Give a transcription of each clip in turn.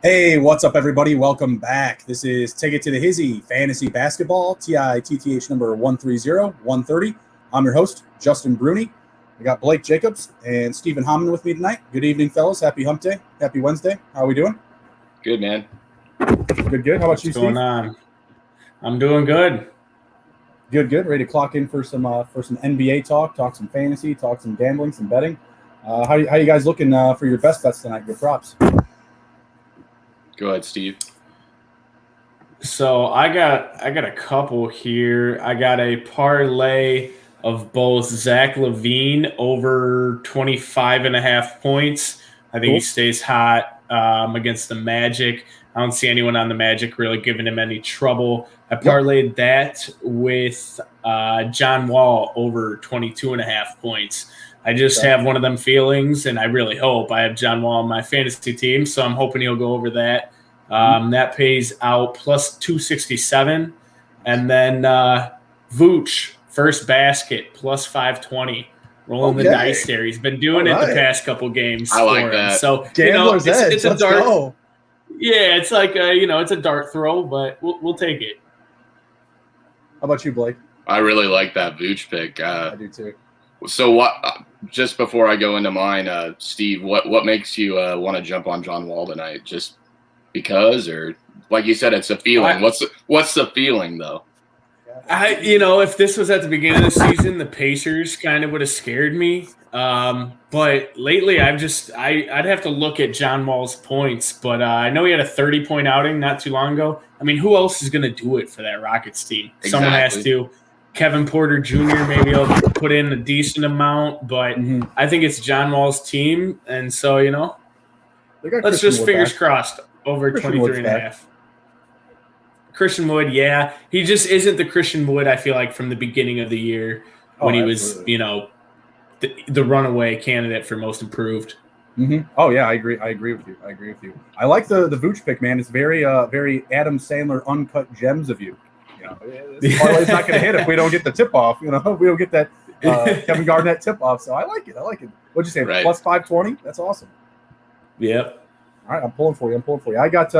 Hey, what's up, everybody? Welcome back. This is Take It to the Hizzy Fantasy Basketball, TITTH number 130. I'm your host, Justin Bruni. We got Blake Jacobs and Stephen Hammond with me tonight. Good evening, fellas. Happy hump day. Happy Wednesday. How are we doing? Good, man. Good. How about you, Steve? What's going on? I'm doing good. Good. Ready to clock in for some NBA talk some fantasy, talk some gambling, some betting. How you guys looking for your best bets tonight? Your props. Go ahead, Steve. So I got a couple here. I got a parlay of both Zach LaVine over 25.5 points. I think He stays hot against the Magic. I don't see anyone on the Magic really giving him any trouble. I parlayed that with John Wall over 22.5 points. I just have one of them feelings, and I really hope I have John Wall on my fantasy team, so I'm hoping he'll go over that. That pays out plus 267. And then Vooch, first basket, plus 520. Rolling the dice there. He's been doing it the past couple games. I like that. So, Gambler's edge. It's a Let's dart. go. Yeah, it's like, it's a dart throw, but we'll take it. How about you, Blake? I really like that Vooch pick. I do too. So what? Just before I go into mine, Steve, what makes you want to jump on John Wall tonight? Just because, or like you said, it's a feeling. What's the feeling though? If this was at the beginning of the season, the Pacers kind of would have scared me. But lately, I'd have to look at John Wall's points. But I know he had a 30-point outing not too long ago. I mean, who else is going to do it for that Rockets team? Exactly. Someone has to. Kevin Porter Jr. maybe he'll put in a decent amount, but I think it's John Wall's team, and so let's just fingers crossed over 23.5. Christian Wood, yeah, he just isn't the Christian Wood I feel like from the beginning of the year when he was, the runaway candidate for most improved. Oh yeah, I agree with you. I like the Vooch pick, man. It's very Adam Sandler uncut gems of you. This parlay's not going to hit if we don't get the tip off. If we don't get that Kevin Garnett tip off. So I like it. What'd you say? Right. Plus 520? That's awesome. Yep. All right, I'm pulling for you. I got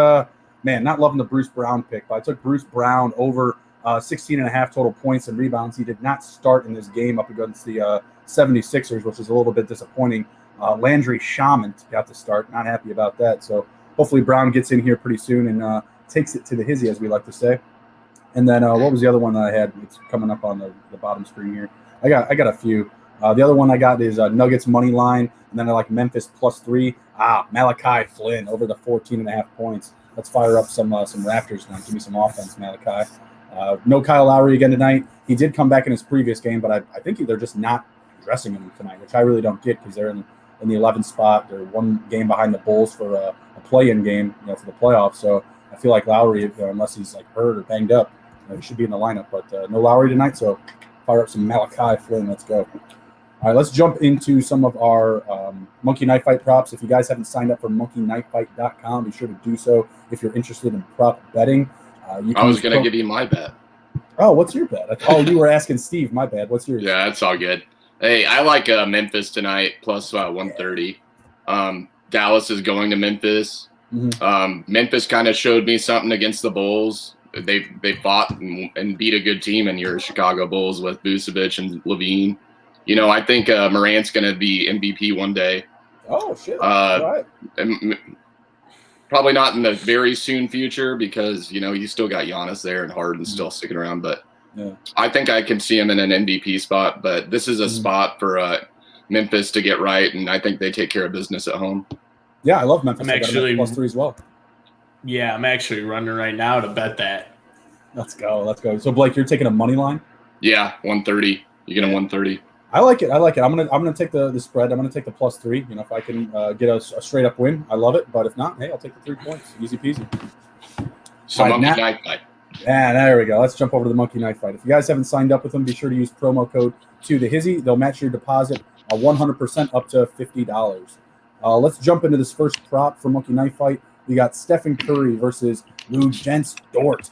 not loving the Bruce Brown pick, but I took Bruce Brown over 16.5 total points and rebounds. He did not start in this game up against the 76ers, which is a little bit disappointing. Landry Shaman got to start. Not happy about that. So hopefully Brown gets in here pretty soon and takes it to the Hizzy, as we like to say. And then what was the other one that I had? It's coming up on the bottom screen here. I got a few. The other one I got is Nuggets money line, and then I like Memphis plus 3. Malachi Flynn over the 14.5 points. Let's fire up some Raptors now. Give me some offense, Malachi. No Kyle Lowry again tonight. He did come back in his previous game, but I think they're just not dressing him tonight, which I really don't get because they're in the 11th spot. They're one game behind the Bulls for a play-in game, for the playoffs. So I feel like Lowry, unless he's like hurt or banged up, he should be in the lineup, but no Lowry tonight, so fire up some Malachi Flynn. Let's go. All right, let's jump into some of our Monkey Knife Fight props. If you guys haven't signed up for monkeyknifefight.com, be sure to do so if you're interested in prop betting. I was going to give you my bet. Oh, what's your bet? You were asking Steve. My bad. What's yours? Yeah, it's all good. Hey, I like Memphis tonight, plus 130. Dallas is going to Memphis. Memphis kind of showed me something against the Bulls. They fought and beat a good team in your Chicago Bulls with Vucevic and LaVine. I think Morant's going to be MVP one day. Oh, shit. All right. Probably not in the very soon future because, you still got Giannis there and Harden still sticking around. But I think I can see him in an MVP spot. But this is a spot for Memphis to get right, and I think they take care of business at home. Yeah, I love Memphis. I'm actually plus 3 as well. Yeah, I'm actually running right now to bet that. Let's go. So Blake, you're taking a money line? Yeah, 130. You get a 130. I like it. I'm gonna take the spread. I'm gonna take the plus 3. If I can get a straight up win, I love it. But if not, hey, I'll take the 3 points. Easy peasy. So Monkey Knife Fight. And there we go. Let's jump over to the Monkey Knife Fight. If you guys haven't signed up with them, be sure to use promo code to the Hizzy. They'll match your deposit 100% up to $50. Let's jump into this first prop for Monkey Knife Fight. We got Stephen Curry versus Lou Gents Dort.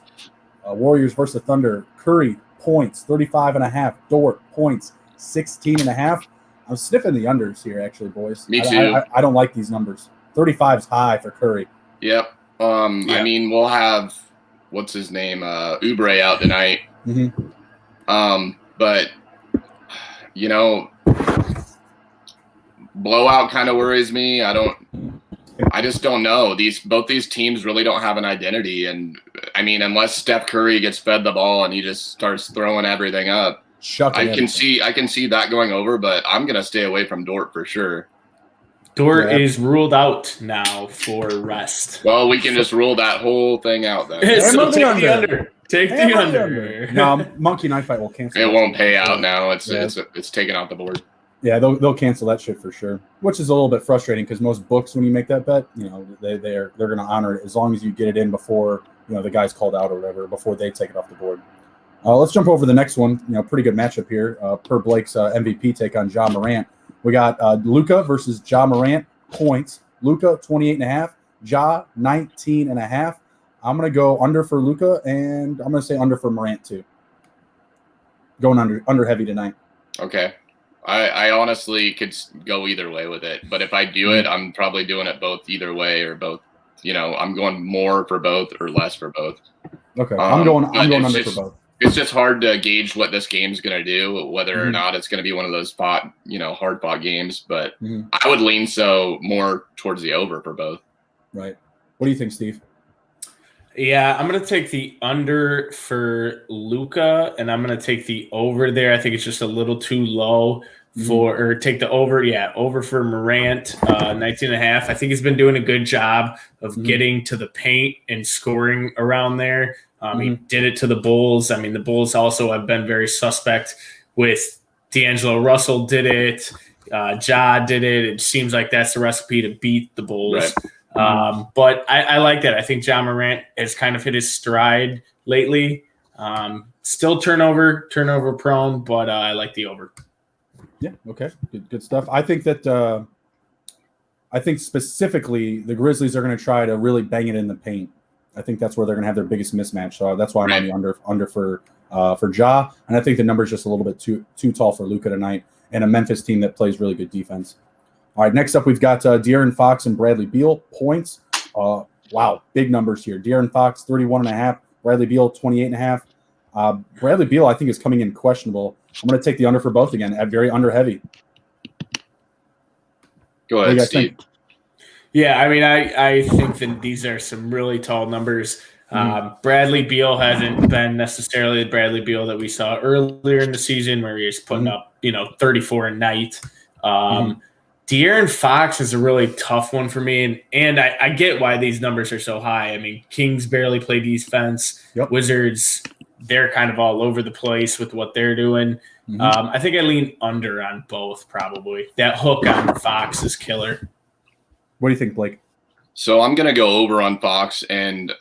Warriors versus Thunder. Curry points 35.5. Dort points 16.5. I'm sniffing the unders here, actually, boys. Me too. I don't like these numbers. 35's high for Curry. Yep. I mean, we'll have what's his name, Oubre out tonight. But you know, blowout kind of worries me. I just don't know. Both these teams really don't have an identity, and I mean, unless Steph Curry gets fed the ball and he just starts throwing everything up, I can see that going over. But I'm gonna stay away from Dort for sure. Dort is ruled out now for rest. Well, we can just rule that whole thing out then. So take the under. Take the under. No, Monkey Knife Fight will cancel. It won't pay out now. It's taken off the board. Yeah, they'll cancel that shit for sure, which is a little bit frustrating because most books, when you make that bet, you know, they're going to honor it as long as you get it in before, you know, the guy's called out or whatever, before they take it off the board. Let's jump over the next one. You know, pretty good matchup here. Per Blake's MVP take on Ja Morant. We got Luka versus Ja Morant points. Luka 28.5, Ja 19.5. I'm going to go under for Luka, and I'm going to say under for Morant too. Going under heavy tonight. Okay. I honestly could go either way with it, but if I do it, I'm probably doing it both either way or both. You know, I'm going more for both or less for both. Okay, I'm going under for both. It's just hard to gauge what this game's going to do, whether or not it's going to be one of those hard fought games. But I would lean more towards the over for both. Right. What do you think, Steve? Yeah, I'm going to take the under for Luka, and I'm going to take the over there. I think it's just a little too low or take the over. Yeah, over for Morant, 19.5. I think he's been doing a good job of getting to the paint and scoring around there. He did it to the Bulls. I mean, the Bulls also have been very suspect with D'Angelo Russell did it. Ja did it. It seems like that's the recipe to beat the Bulls. Right. But I like that. I think Ja Morant has kind of hit his stride lately. Still turnover prone, but I like the over. Yeah. Okay. Good stuff. I think that specifically the Grizzlies are going to try to really bang it in the paint. I think that's where they're going to have their biggest mismatch. So that's why I'm on the under for Ja. And I think the number's just a little bit too tall for Luka tonight, and a Memphis team that plays really good defense. All right, next up we've got De'Aaron Fox and Bradley Beal points. Wow, big numbers here. De'Aaron Fox 31.5, Bradley Beal 28.5. Bradley Beal I think is coming in questionable. I'm going to take the under for both again at very under heavy. Go ahead, Steve. Think? Yeah, I mean, I think that these are some really tall numbers. Bradley Beal hasn't been necessarily the Bradley Beal that we saw earlier in the season where he was putting up, 34 a night. De'Aaron Fox is a really tough one for me, and I get why these numbers are so high. I mean, Kings barely play defense. Yep. Wizards, they're kind of all over the place with what they're doing. I think I lean under on both probably. That hook on Fox is killer. What do you think, Blake? So I'm going to go over on Fox, and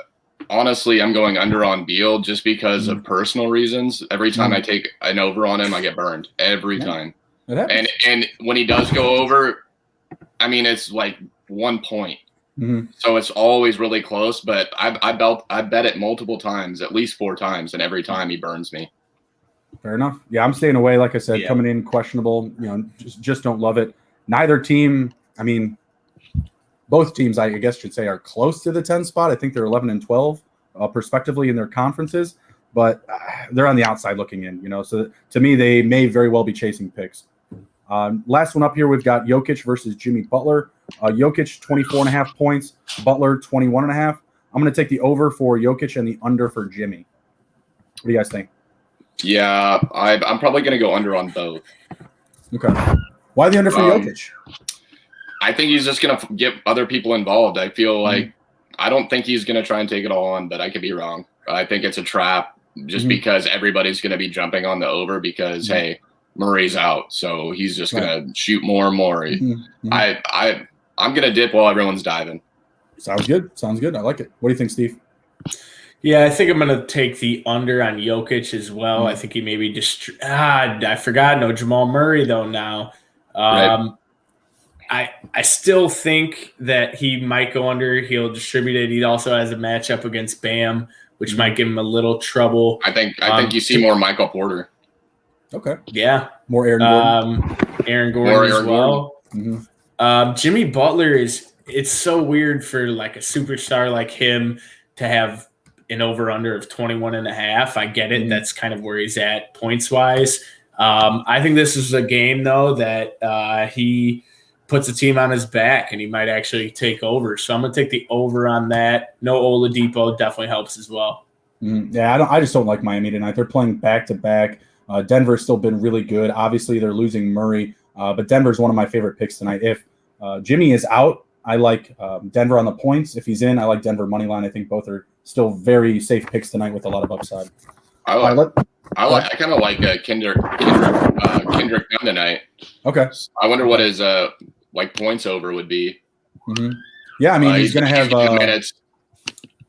honestly, I'm going under on Beal just because of personal reasons. Every time I take an over on him, I get burned every time. And when he does go over, I mean, it's like 1 point. So it's always really close, but I bet it multiple times, at least 4 times, and every time he burns me. Fair enough. Yeah, I'm staying away. Like I said, coming in questionable, just don't love it. Neither team, I mean, both teams, I guess should say, are close to the 10 spot. I think they're 11 and 12 prospectively in their conferences, but they're on the outside looking in, So to me, they may very well be chasing picks. Last one up here, we've got Jokic versus Jimmy Butler. Jokic, 24.5 points. Butler, 21.5. I'm going to take the over for Jokic and the under for Jimmy. What do you guys think? Yeah, I'm probably going to go under on both. Okay. Why the under for Jokic? I think he's just going to get other people involved. I feel like I don't think he's going to try and take it all on, but I could be wrong. I think it's a trap just because everybody's going to be jumping on the over because, hey, Murray's out. So he's just going to shoot more and more. I'm going to dip while everyone's diving. Sounds good. I like it. What do you think, Steve? Yeah, I think I'm going to take the under on Jokic as well. I think he maybe just I forgot. No Jamal Murray though now. Right. I still think that he might go under. He'll distribute it. He also has a matchup against Bam, which might give him a little trouble. I think you see more Michael Porter. Okay. Yeah. More Aaron Gordon. Aaron Gordon as well. Gordon. Jimmy Butler it's so weird for like a superstar like him to have an over-under of 21.5. I get it. That's kind of where he's at points-wise. I think this is a game, though, that he puts a team on his back, and he might actually take over. So I'm going to take the over on that. No Oladipo definitely helps as well. Yeah, I just don't like Miami tonight. They're playing back-to-back. Denver's still been really good. Obviously, they're losing Murray, but Denver's one of my favorite picks tonight. If Jimmy is out, I like Denver on the points. If he's in, I like Denver money line. I think both are still very safe picks tonight with a lot of upside. I kind of like Kendrick Nunn tonight. Okay. I wonder what his points over would be. Yeah, I mean he's going to have minutes.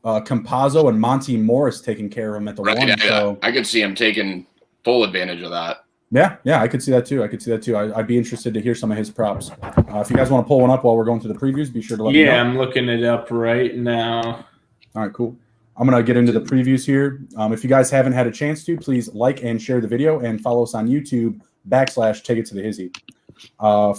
Campazzo and Monty Morris taking care of him at the one. So I could see him taking full advantage of that. Yeah, I could see that too. I'd be interested to hear some of his props. If you guys want to pull one up while we're going through the previews, be sure to let me know. Yeah, I'm looking it up right now. All right, cool. I'm going to get into the previews here. If you guys haven't had a chance to, please like and share the video and follow us on YouTube /Take It to the Hizzy.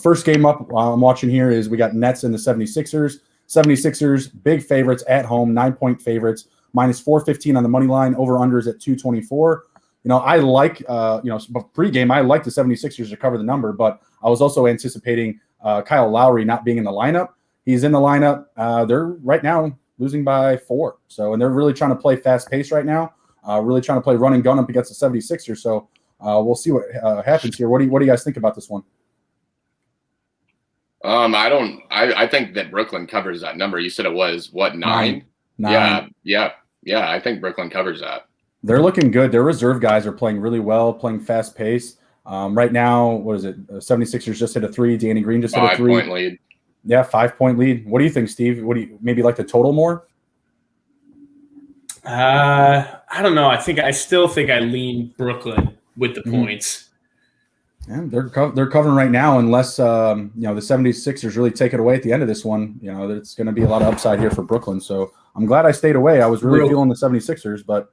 First game up I'm watching here is we got Nets and the 76ers. 76ers, big favorites at home, 9-point favorites, -415 on the money line, over-unders at 224. I like, pregame, I like the 76ers to cover the number, but I was also anticipating Kyle Lowry not being in the lineup. He's in the lineup. They're right now losing by 4. And they're really trying to play fast pace right now, really trying to play run and gun up against the 76ers. So we'll see what happens here. What do you guys think about this one? I think that Brooklyn covers that number. You said it was what, 9? 9. Yeah. I think Brooklyn covers that. They're looking good. Their reserve guys are playing really well, playing fast pace. Right now, what is it? 76ers just hit a 3. Danny Green just hit a 3. 5-point lead. Yeah, 5-point lead. What do you think, Steve? What do you maybe like the total more? I don't know. I still think I lean Brooklyn with the points. Yeah, they're covering right now unless the 76ers really take it away at the end of this one. It's going to be a lot of upside here for Brooklyn. So I'm glad I stayed away. I was really feeling the 76ers, but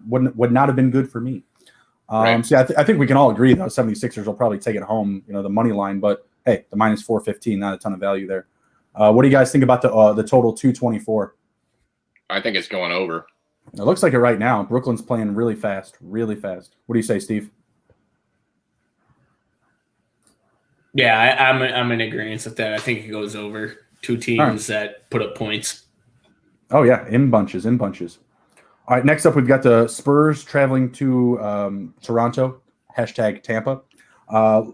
would not have been good for me. Right. So I think we can all agree, though, 76ers will probably take it home, the money line. But, hey, the -415, not a ton of value there. What do you guys think about the total 224? I think it's going over. It looks like it right now. Brooklyn's playing really fast, really fast. What do you say, Steve? Yeah, I'm in agreement with that. I think it goes over. Two teams that put up points. Oh, yeah, in bunches. All right, next up, we've got the Spurs traveling to Toronto, #Tampa.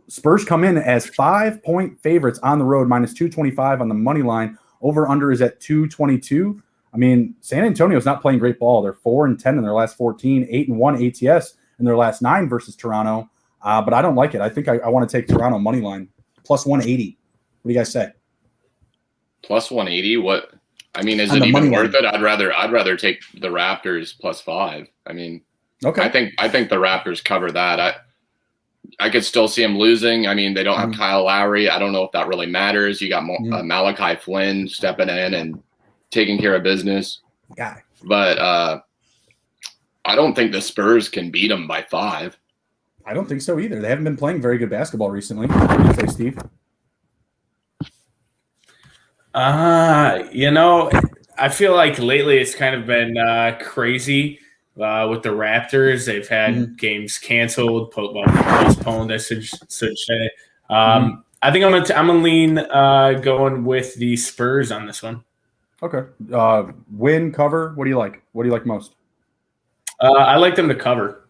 Spurs come in as 5-point favorites on the road, -225 on the money line. Over-under is at 222. I mean, San Antonio's not playing great ball. They're 4-10 in their last 14, 8-1 ATS in their last 9 versus Toronto. But I don't like it. I think I want to take Toronto money line, +180. What do you guys say? +180? What? I mean, is it even worth it? I'd rather take the Raptors +5. I mean, okay. I think the Raptors cover that. I could still see them losing. I mean, they don't have Kyle Lowry. I don't know if that really matters. You got Malachi Flynn stepping in and taking care of business. Yeah. But I don't think the Spurs can beat them by 5. I don't think so either. They haven't been playing very good basketball recently. What do you say, Steve? I feel like lately it's kind of been crazy with the Raptors. They've had games canceled, postponed, I should say. I think I'm gonna lean going with the Spurs on this one. Okay. Win, cover. What do you like? What do you like most? I like them to cover.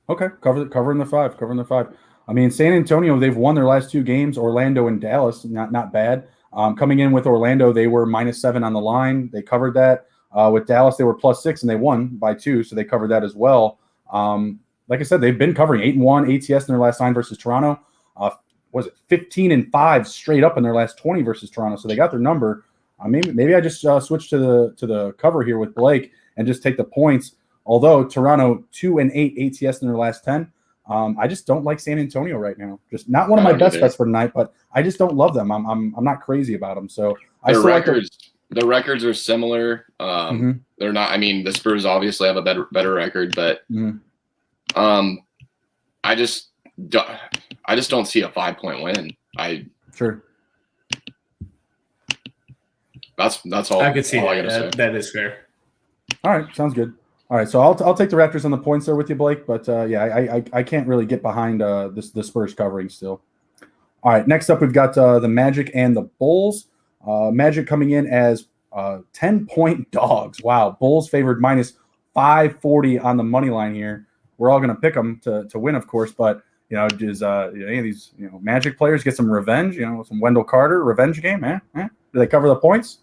Okay, covering the 5. I mean, San Antonio, they've won their last 2 games. Orlando and Dallas, not bad. Coming in with Orlando, they were -7 on the line. They covered that. With Dallas, they were +6, and they won by 2, so they covered that as well. Like I said, they've been covering 8-1 ATS in their last 9 versus Toronto. Was it 15-5 straight up in their last 20 versus Toronto? So they got their number. I mean, maybe I just switch to the cover here with Blake and just take the points. Although Toronto 2-8 ATS in their last 10, I just don't like San Antonio right now. Just not one of my best bets for tonight, but I just don't love them. I'm not crazy about them. So I still like them. The records are similar. They're not. I mean, the Spurs obviously have a better record, but I just don't see a 5-point win. Sure. That's all. I could see all that. That is fair. All right, sounds good. All right, so I'll take the Raptors on the points there with you, Blake. But I can't really get behind the Spurs covering still. All right, next up we've got the Magic and the Bulls. Magic coming in as 10-point dogs. Wow, Bulls favored minus 540 on the money line here. We're all going to pick them to win, of course. But does any of these Magic players get some revenge? Some Wendell Carter revenge game? Do they cover the points?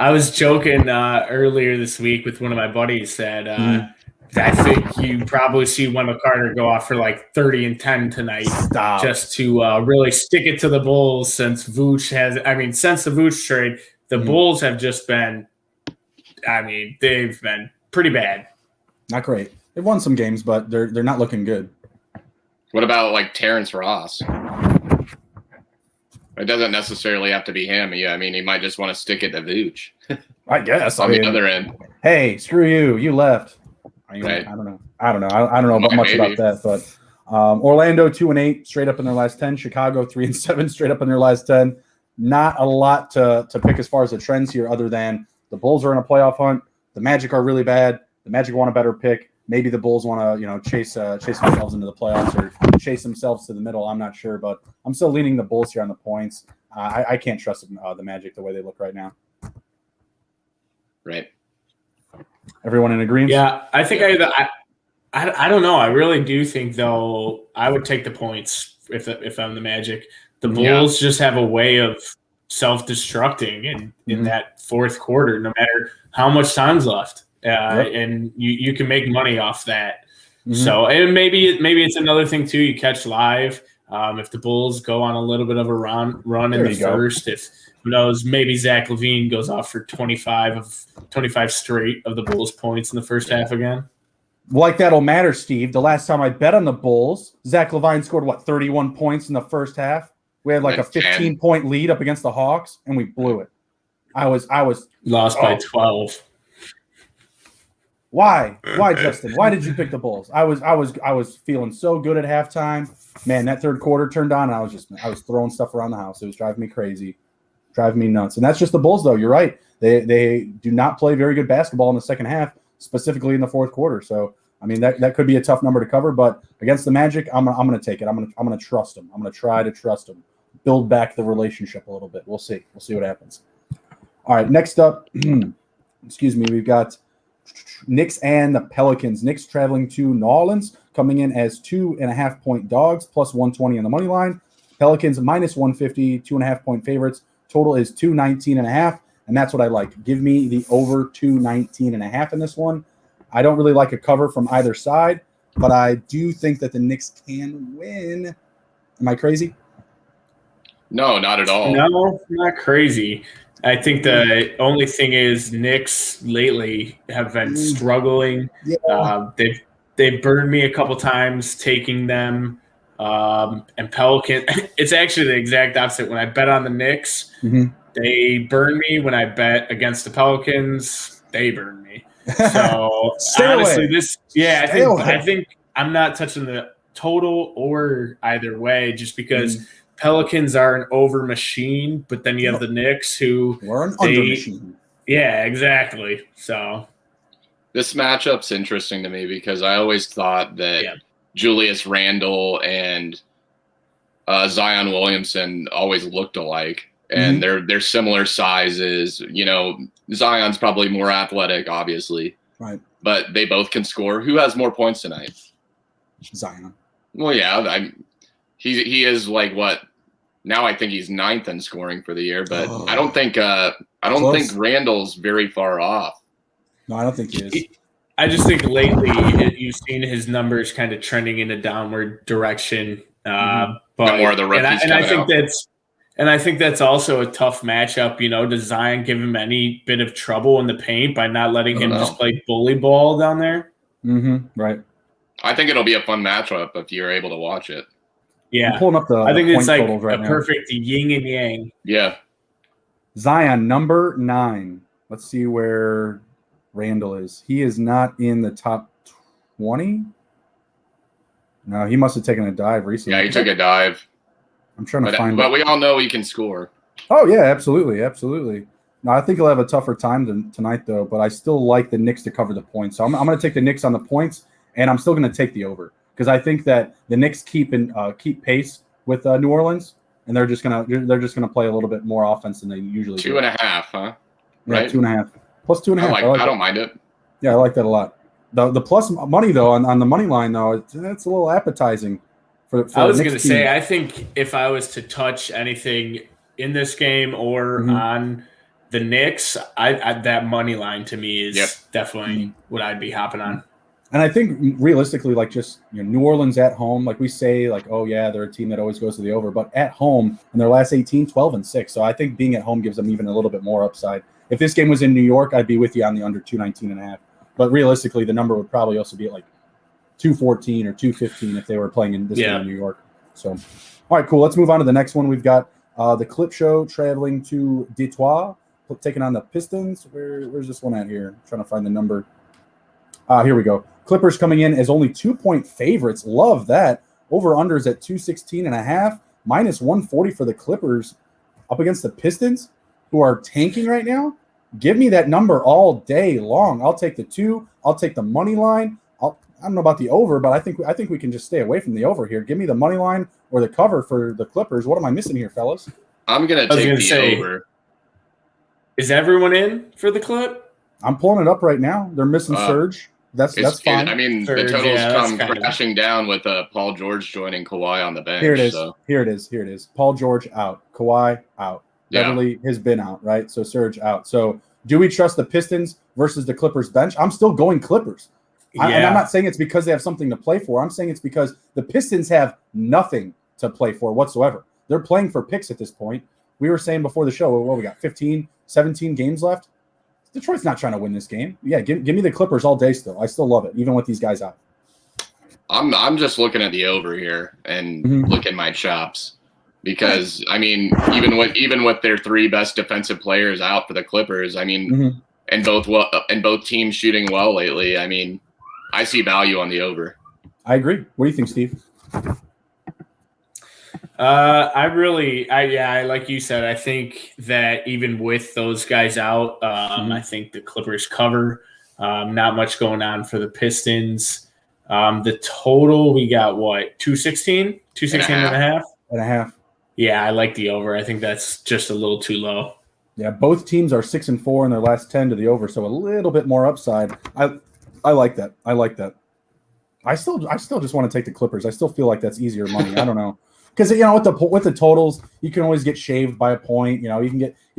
I was joking earlier this week with one of my buddies that I think you probably see Wendell Carter go off for like 30 and 10 tonight. Stop. Just to really stick it to the Bulls since the Vooch trade, the Bulls have just been, they've been pretty bad. Not great. They've won some games, but they're not looking good. What about like Terrence Ross? It doesn't necessarily have to be him. Yeah, he might just want to stick it to Vooch. I guess. On the other end. Hey, screw you. You left. Right. I don't know. I don't know much about that, but Orlando 2-8 straight up in their last 10. Chicago 3-7 straight up in their last 10. Not a lot to pick as far as the trends here, other than the Bulls are in a playoff hunt. The Magic are really bad. The Magic want a better pick. Maybe the Bulls want to chase themselves into the playoffs or chase themselves to the middle. I'm not sure, but I'm still leaning the Bulls here on the points. I can't trust the Magic the way they look right now. Right. Everyone in agreement? Yeah, I think I don't know. I really do think, though, I would take the points if I'm the Magic. The Bulls just have a way of self-destructing in that fourth quarter, no matter how much time's left. And you can make money off that. So, and maybe it's another thing too. You catch live. If the Bulls go on a little bit of a run in the first, if who knows, maybe Zach LaVine goes off for 25 straight of the Bulls points in the first half again. Like that'll matter, Steve. The last time I bet on the Bulls, Zach LaVine scored 31 points in the first half. We had like a 15-point lead up against the Hawks, and we blew it. I was lost by 12. Why, Justin? Why did you pick the Bulls? I was feeling so good at halftime. Man, that third quarter turned on, and I was throwing stuff around the house. It was driving me crazy, driving me nuts. And that's just the Bulls, though. You're right. They do not play very good basketball in the second half, specifically in the fourth quarter. So that could be a tough number to cover. But against the Magic, I'm going to take it. I'm going to trust them. I'm going to try to trust them. Build back the relationship a little bit. We'll see. We'll see what happens. All right. Next up, excuse me. We've got Knicks and the Pelicans. Knicks traveling to New Orleans, coming in as 2.5-point dogs, plus 120 on the money line. Pelicans minus 150, 2.5-point favorites. Total is 219.5, and that's what I like. Give me the over 219.5 in this one. I don't really like a cover from either side, but I do think that the Knicks can win. Am I crazy? No, not at all. No, not crazy. I think the only thing is Knicks lately have been struggling. Yeah. They've burned me a couple times taking them. And Pelican, it's actually the exact opposite. When I bet on the Knicks, they burn me. When I bet against the Pelicans, they burn me. So honestly, I think I'm not touching the total or either way, just because Pelicans are an over machine, but then you have the Knicks who are an under machine. Yeah, exactly. So this matchup's interesting to me because I always thought that Julius Randle and Zion Williamson always looked alike, and they're similar sizes. Zion's probably more athletic, obviously, right? But they both can score. Who has more points tonight? Zion. Well, yeah, he is like what? Now I think he's 9th in scoring for the year, but I don't think think Randall's very far off. No, I don't think he is. I just think lately you've seen his numbers kind of trending in a downward direction. But more of the rookies I think And I think that's also a tough matchup. Does Zion give him any bit of trouble in the paint by not letting him just play bully ball down there? Right. I think it'll be a fun matchup if you're able to watch it. Yeah. I'm pulling up I think it's like a right perfect yin and yang. Yeah. Zion, number 9. Let's see where Randall is. He is not in the top 20. No, he must have taken a dive recently. Yeah, he took a dive. I'm trying to find But we all know he can score. Oh, yeah, absolutely. No, I think he'll have a tougher time tonight, though, but I still like the Knicks to cover the points. So I'm going to take the Knicks on the points, and I'm still going to take the over because I think that the Knicks keep pace with New Orleans, and they're just gonna play a little bit more offense than they usually do. 2.5, huh? Right, 2.5 plus 2.5. I don't mind it. Yeah, I like that a lot. The plus money though on the money line though, it's a little appetizing. For I was going to say, I think if I was to touch anything in this game or on the Knicks, I that money line to me is definitely what I'd be hopping on. And I think realistically, like just New Orleans at home, like we say, like, oh yeah, they're a team that always goes to the over, but at home in their last 18, 12-6. So I think being at home gives them even a little bit more upside. If this game was in New York, I'd be with you on the under 219.5. But realistically, the number would probably also be at like 214 or 215 if they were playing in this game in New York. So, all right, cool. Let's move on to the next one. We've got the Clip Show traveling to Detroit, taking on the Pistons. Where's this one at here? I'm trying to find the number. Here we go. Clippers coming in as only 2-point favorites. Love that. Over-unders at 216.5. Minus 140 for the Clippers up against the Pistons, who are tanking right now. Give me that number all day long. I'll take the 2. I'll take the money line. I don't know about the over, but I think we can just stay away from the over here. Give me the money line or the cover for the Clippers. What am I missing here, fellas? I'm going to take the over. Is everyone in for the Clip? I'm pulling it up right now. They're missing Serge. That's fine. I mean, Serge, the totals come crashing down with Paul George joining Kawhi on the bench. Here it is. So. Here it is. Paul George out. Kawhi out. Beverly has been out, right? So Serge out. So do we trust the Pistons versus the Clippers bench? I'm still going Clippers. And I'm not saying it's because they have something to play for. I'm saying it's because the Pistons have nothing to play for whatsoever. They're playing for picks at this point. We were saying before the show, we got 15, 17 games left. Detroit's not trying to win this game. Yeah, give me the Clippers all day still. I still love it, even with these guys out. I'm just looking at the over here and licking my chops because, I mean, even with their 3 best defensive players out for the Clippers, I mean, and both teams shooting well lately, I mean, I see value on the over. I agree. What do you think, Steve? I like you said, I think that even with those guys out, I think the Clippers cover. Not much going on for the Pistons. The total, we got what, 216? 216.5? Yeah, I like the over. I think that's just a little too low. Yeah, both teams are 6-4 in their last 10 to the over, so a little bit more upside. I like that. I still just want to take the Clippers. I still feel like that's easier money. I don't know. Because with the totals, you can always get shaved by a point. You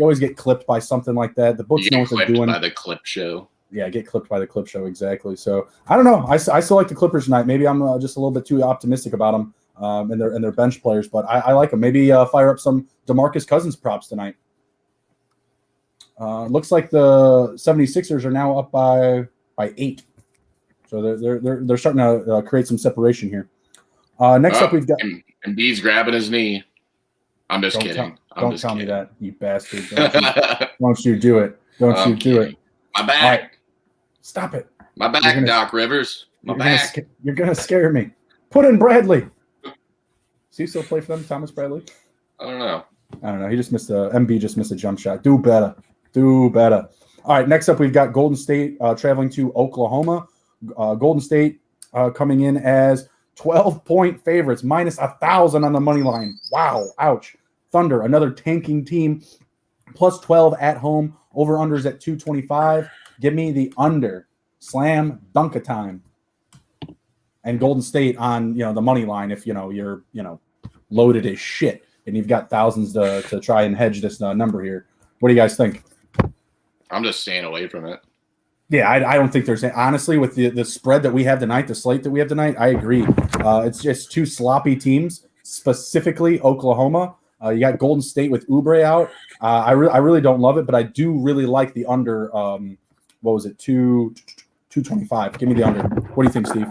always get clipped by something like that. The books know what they're doing. By the Clip Show. Yeah, get clipped by the Clip Show, exactly. So I don't know. I still like the Clippers tonight. Maybe I'm just a little bit too optimistic about them and their bench players, but I like them. Maybe fire up some DeMarcus Cousins props tonight. Looks like the 76ers are now up by 8, so they're starting to create some separation here. Next up, we've got. And B's grabbing his knee. I'm just kidding. Don't tell me that, you bastard. Don't you do it. Don't you do it. My back. Right. Stop it. My back, Doc Rivers. My back. You're going to scare me. Put in Bradley. Does he still play for them, Thomas Bradley? I don't know. He just missed MB just missed a jump shot. Do better. All right, next up, we've got Golden State traveling to Oklahoma. Golden State coming in as 12-point favorites, minus 1,000 on the money line. Wow, ouch. Thunder, another tanking team, plus 12 at home. Over-unders at 225. Give me the under. Slam dunk time. And Golden State on the money line if you're loaded as shit and you've got thousands to try and hedge this number here. What do you guys think? I'm just staying away from it. Yeah, I don't think there's – honestly, with the spread that we have tonight, the slate that we have tonight, I agree. It's just 2 sloppy teams, specifically Oklahoma. You got Golden State with Oubre out. I really don't love it, but I do really like the under. What was it? 225. Give me the under. What do you think, Steve?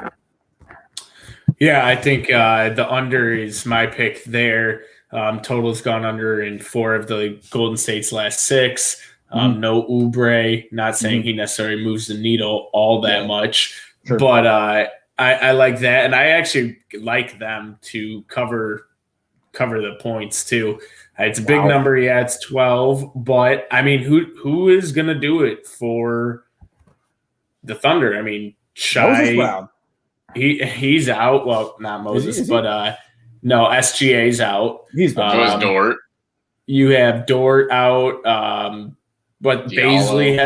Yeah, I think the under is my pick there. Total's gone under in 4 of the Golden State's last 6. No Oubre. Not saying he necessarily moves the needle all that much, but I like that, and I actually like them to cover the points too. It's a big number. Yeah, it's 12, but I mean, who is going to do it for the Thunder? I mean, Shai. He's out. Well, not Moses, but no, SGA's out. He's been Dort. You have Dort out, but Baisley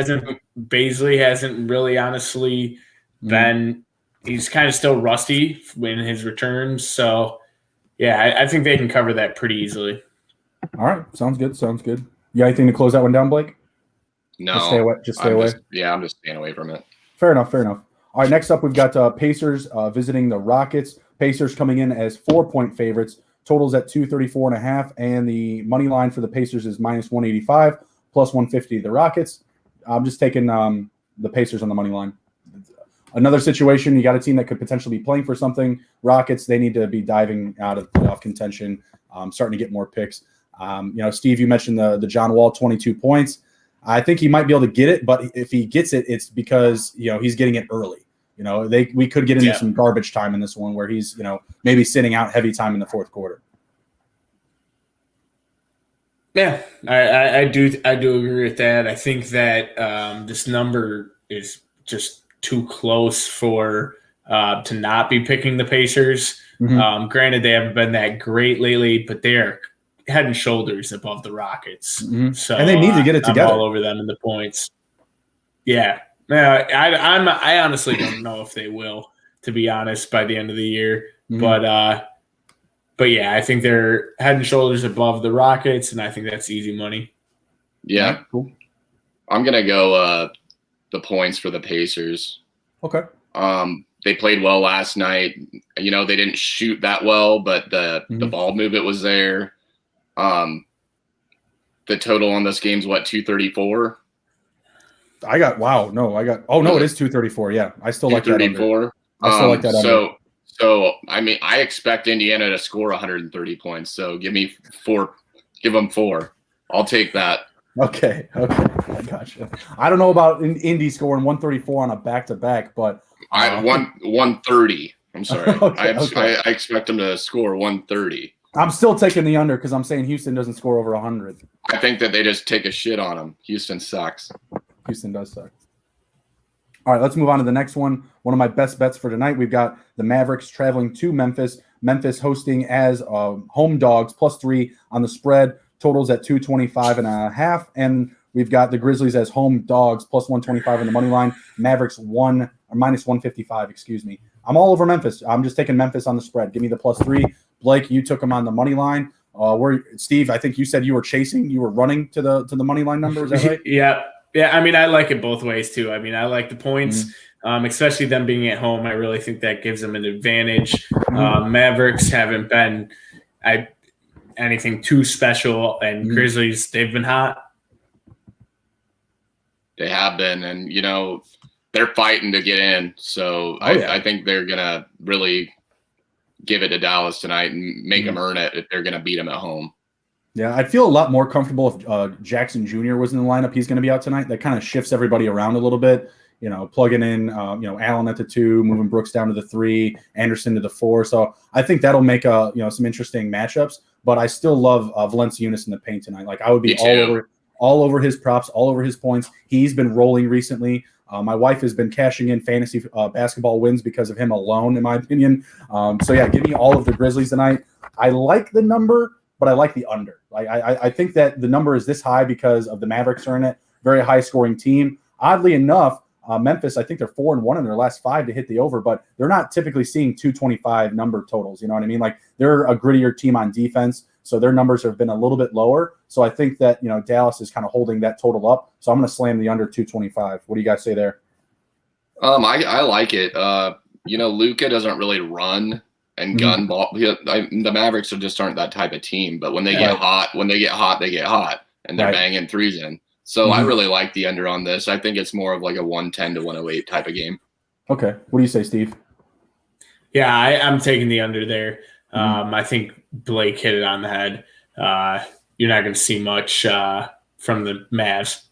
hasn't really honestly been. He's kind of still rusty in his returns, so yeah, I think they can cover that pretty easily. All right, sounds good. You got anything to close that one down, Blake? No, just stay away. I'm just staying away from it. Fair enough. All right, next up, we've got Pacers visiting the Rockets. Pacers coming in as 4-point favorites. Totals at 234.5, and the money line for the Pacers is -185, plus 150 the Rockets. I'm just taking the Pacers on the money line. Another situation, you got a team that could potentially be playing for something. Rockets, they need to be diving out of playoff contention, starting to get more picks. Steve, you mentioned the John Wall 22 points. I think he might be able to get it, but if he gets it, it's because he's getting it early. We could get into some garbage time in this one where he's maybe sitting out heavy time in the fourth quarter. Yeah, I do agree with that. I think that this number is just too close for to not be picking the Pacers. Granted, they haven't been that great lately, but they're head and shoulders above the Rockets. So, and they need to get it together. I'm all over them in the points. Yeah. I honestly don't know if they will, to be honest, by the end of the year. But yeah, I think they're head and shoulders above the Rockets, and I think that's easy money. Yeah, cool. I'm gonna go the points for the Pacers. Okay. They played well last night. They didn't shoot that well, but the ball movement was there. The total on this game is what, 234? It is 234. Yeah. I still like that. 234. I still like that. So I mean, I expect Indiana to score 130 points. So give them 4. I'll take that. Okay. I gotcha. I don't know about Indy scoring 134 on a back-to-back, but 130. I'm sorry. Okay. I expect them to score 130. I'm still taking the under because I'm saying Houston doesn't score over 100. I think that they just take a shit on them. Houston sucks. Houston does suck. All right, let's move on to the next one. One of my best bets for tonight. We've got the Mavericks traveling to Memphis. Memphis hosting as home dogs, +3 on the spread. Totals at 225.5. And we've got the Grizzlies as home dogs, +125 on the money line. Mavericks -155, excuse me. I'm all over Memphis. I'm just taking Memphis on the spread. Give me the +3. Blake, you took them on the money line. Steve, I think you said you were running to the money line number. Is that right? Yeah. I mean, I like it both ways too. I mean, I like the points, especially them being at home. I really think that gives them an advantage. Mavericks haven't been anything too special, and Grizzlies, they've been hot. They have been, and they're fighting to get in. So I think they're gonna really give it to Dallas tonight and make them earn it if they're gonna beat them at home. Yeah, I'd feel a lot more comfortable if Jackson Jr. was in the lineup. He's going to be out tonight. That kind of shifts everybody around a little bit. Plugging in, Allen at the 2, moving Brooks down to the 3, Anderson to the 4. So I think that'll make some interesting matchups. But I still love Valanciunas in the paint tonight. Like I would be all over his props, all over his points. He's been rolling recently. My wife has been cashing in fantasy basketball wins because of him alone, in my opinion. So yeah, give me all of the Grizzlies tonight. I like the number, but I like the under. I think that the number is this high because of the Mavericks are in it. Very high scoring team. Oddly enough, Memphis, I think they're 4-1 in their last 5 to hit the over, but they're not typically seeing 225 number totals. You know what I mean? Like they're a grittier team on defense, so their numbers have been a little bit lower. So I think that Dallas is kind of holding that total up. So I'm going to slam the under 225. What do you guys say there? I like it. Luka doesn't really run and gun ball. The Mavericks just aren't that type of team. But when they get hot, they get hot, and they're banging threes in. So I really like the under on this. I think it's more of like a 110 to 108 type of game. Okay. What do you say, Steve? Yeah, I'm taking the under there. I think Blake hit it on the head. You're not going to see much from the Mavs.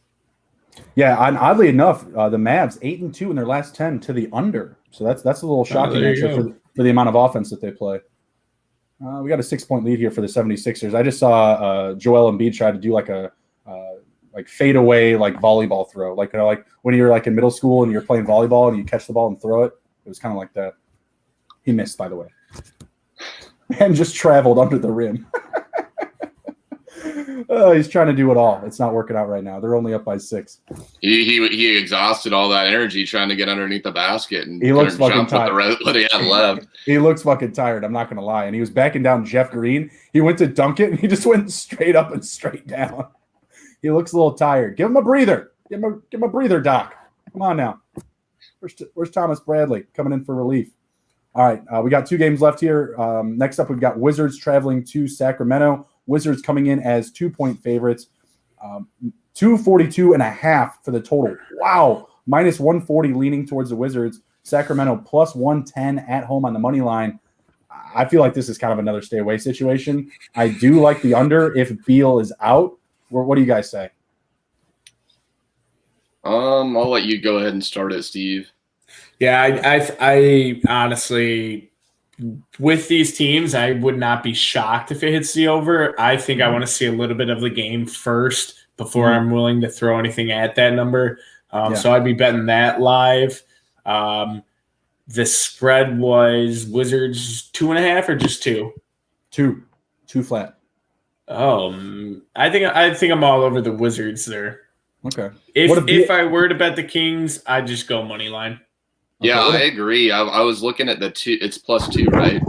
Yeah, and oddly enough, the Mavs 8-2 in their last 10 to the under. So that's a little shocking actually for the amount of offense that they play. We got a 6-point lead here for the 76ers. I just saw Joel Embiid try to do like a fade away like volleyball throw, like when you're like in middle school and you're playing volleyball and you catch the ball and throw it. It was kind of like that. He missed, by the way, and just traveled under the rim. He's trying to do it all. It's not working out right now. They're only up by 6. He exhausted all that energy trying to get underneath the basket, and he looks fucking tired. What he had left. He looks fucking tired. I'm not gonna lie. And he was backing down Jeff Green. He went to dunk it, and he just went straight up and straight down. He looks a little tired. Give him a breather. Give him a breather, Doc. Come on now. Where's Thomas Bradley coming in for relief? All right, we got 2 games left here. Next up, we've got Wizards traveling to Sacramento. Wizards coming in as 2-point favorites. 242.5 for the total. Wow. Minus 140 leaning towards the Wizards. Sacramento plus 110 at home on the money line. I feel like this is kind of another stay away situation. I do like the under if Beal is out. What do you guys say? I'll let you go ahead and start it, Steve. Yeah, I honestly, with these teams, I would not be shocked if it hits the over. I think I want to see a little bit of the game first before I'm willing to throw anything at that number. So I'd be betting that live. The spread was Wizards 2.5 or just 2? 2 flat. I think I'm all over the Wizards there. Okay. If I were to bet the Kings, I'd just go money line. Yeah, I agree. I was looking at the 2. It's +2, right?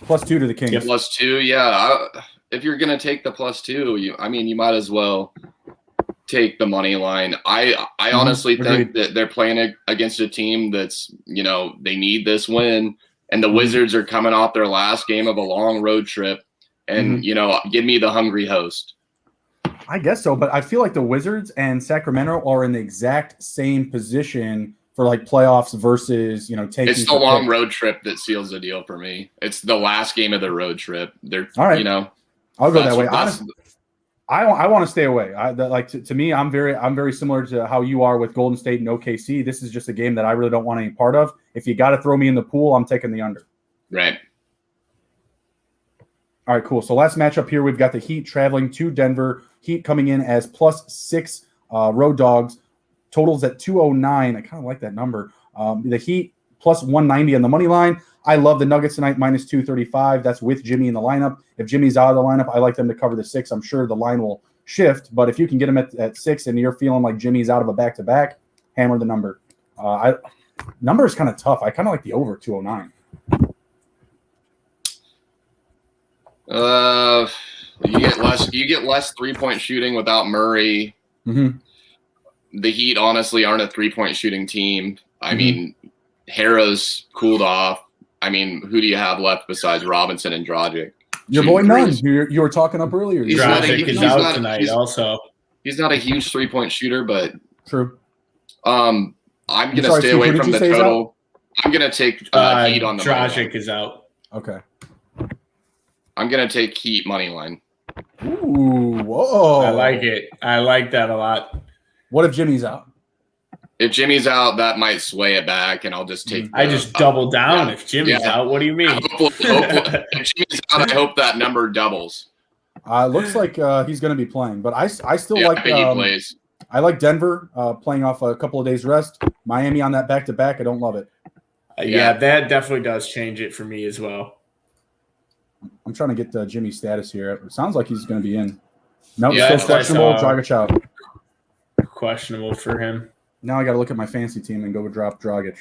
+2 to the Kings. Yeah, +2. Yeah. If you're gonna take the +2, you might as well take the money line. I honestly think that they're playing against a team that's they need this win, and the Wizards are coming off their last game of a long road trip, and give me the hungry host. I guess so, but I feel like the Wizards and Sacramento are in the exact same position for like playoffs versus taking. It's the long road trip that seals the deal for me. It's the last game of the road trip. They're all right. I'll go that way. Honestly, I want to stay away. To me, I'm very similar to how you are with Golden State and OKC. This is just a game that I really don't want any part of. If you got to throw me in the pool, I'm taking the under. Right. All right, cool. So last matchup here, we've got the Heat traveling to Denver. Heat coming in as +6 road dogs. Totals at 209. I kind of like that number. The Heat +190 on the money line. I love the Nuggets tonight, -235. That's with Jimmy in the lineup. If Jimmy's out of the lineup, I like them to cover the 6. I'm sure the line will shift, but if you can get him at 6 and you're feeling like Jimmy's out of a back-to-back, hammer the number. Number is kind of tough. I kind of like the over 209. You get less 3-point shooting without Murray. Mm-hmm. The Heat honestly aren't a 3-point shooting team. I mean, Harrow's cooled off. I mean, who do you have left besides Robinson and Dragic? Your boy Nunn, you were talking up earlier. Dragic is out tonight also. He's not a huge 3-point shooter, but true. I'm going to stay away from the total. I'm going to take Heat on the Dragic is out. Okay. I'm going to take Heat money line. Ooh, whoa. I like it. I like that a lot. What if Jimmy's out? If Jimmy's out, that might sway it back, and I'll just take. I just double down if Jimmy's out. What do you mean? Hopefully, if Jimmy's out, I hope that number doubles. Looks like he's going to be playing, but I still like. I think he plays. I like Denver playing off a couple of days rest. Miami on that back-to-back. I don't love it. Yeah, that definitely does change it for me as well. I'm trying to get Jimmy's status here. It sounds like he's going to be in. Nope, Yeah, still questionable. Dragic out. Questionable for him. Now I got to look at my fantasy team and go drop Dragic.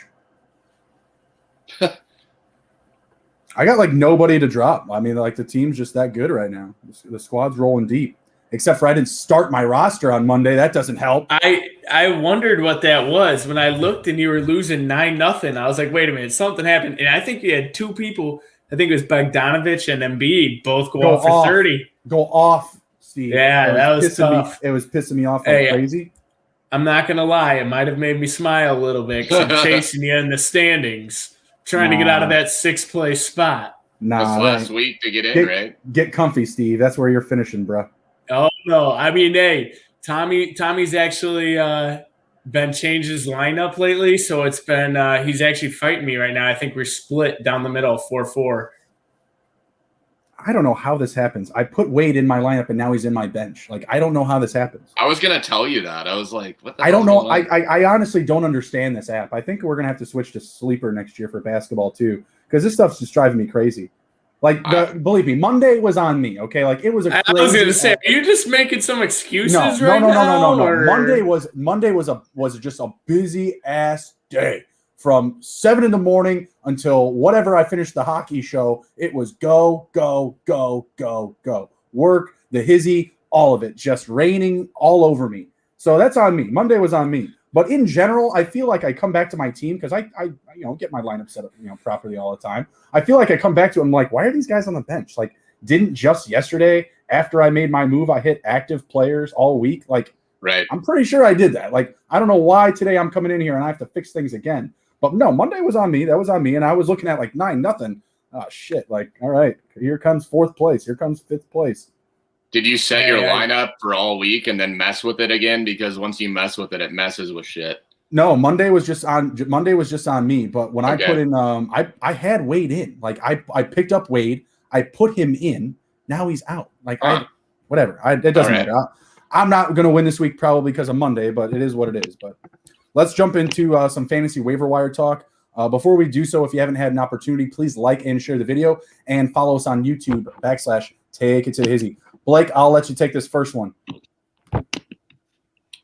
I got like nobody to drop. I mean, like the team's just that good right now. The squad's rolling deep. Except for I didn't start my roster on Monday. That doesn't help. I wondered what that was when I looked and you were losing 9-0. I was like, wait a minute, something happened. And I think you had 2 people I think it was Bogdanovich and Embiid both go off off. for 30. Go off, Steve. Yeah, that was tough. It was pissing me off like crazy. I'm not going to lie. It might have made me smile a little bit because I'm chasing you in the standings, trying to get out of that 6th place spot. That's last week to get in, right? Get comfy, Steve. That's where you're finishing, bro. Oh, no. I mean, hey, Tommy's actually been changed his lineup lately, so it's been he's actually fighting me right now. I think we're split down the middle, 4-4. I don't know how this happens. I put Wade in my lineup, and now he's in my bench. Like, I don't know how this happens. I was going to tell you that. I was like, what the I don't know. I honestly don't understand this app. I think we're going to have to switch to Sleeper next year for basketball, too, because this stuff's just driving me crazy. Like, believe me, Monday was on me, okay? Like, it was a crazy I was going to say, are you just making some excuses no. Or? Monday was just a busy-ass day. From 7 in the morning until whatever I finished the hockey show, it was go, go, go, go, go. Work, the Hizzy, all of it, just raining all over me. So that's on me. Monday was on me. But in general, I feel like I come back to my team because I get my lineup set up properly all the time. I feel like I come back to it, I'm like, why are these guys on the bench? Like, didn't just yesterday after I made my move, I hit active players all week? Like, right. I'm pretty sure I did that. Like, I don't know why today I'm coming in here and I have to fix things again. But no, Monday was on me. That was on me. And I was looking at like 9-0. Oh, shit. Like, all right, here comes 4th place. Here comes 5th place. Did you set your lineup for all week and then mess with it again? Because once you mess with it, it messes with shit. No, Monday was just on me. But when I put in, I had Wade in. Like, I picked up Wade. I put him in. Now he's out. Like, whatever. It doesn't matter. I'm not going to win this week probably because of Monday, but it is what it is. But let's jump into some fantasy waiver wire talk. Before we do so, if you haven't had an opportunity, please like and share the video and follow us on YouTube /Take It to the Hizzy. Blake, I'll let you take this first one.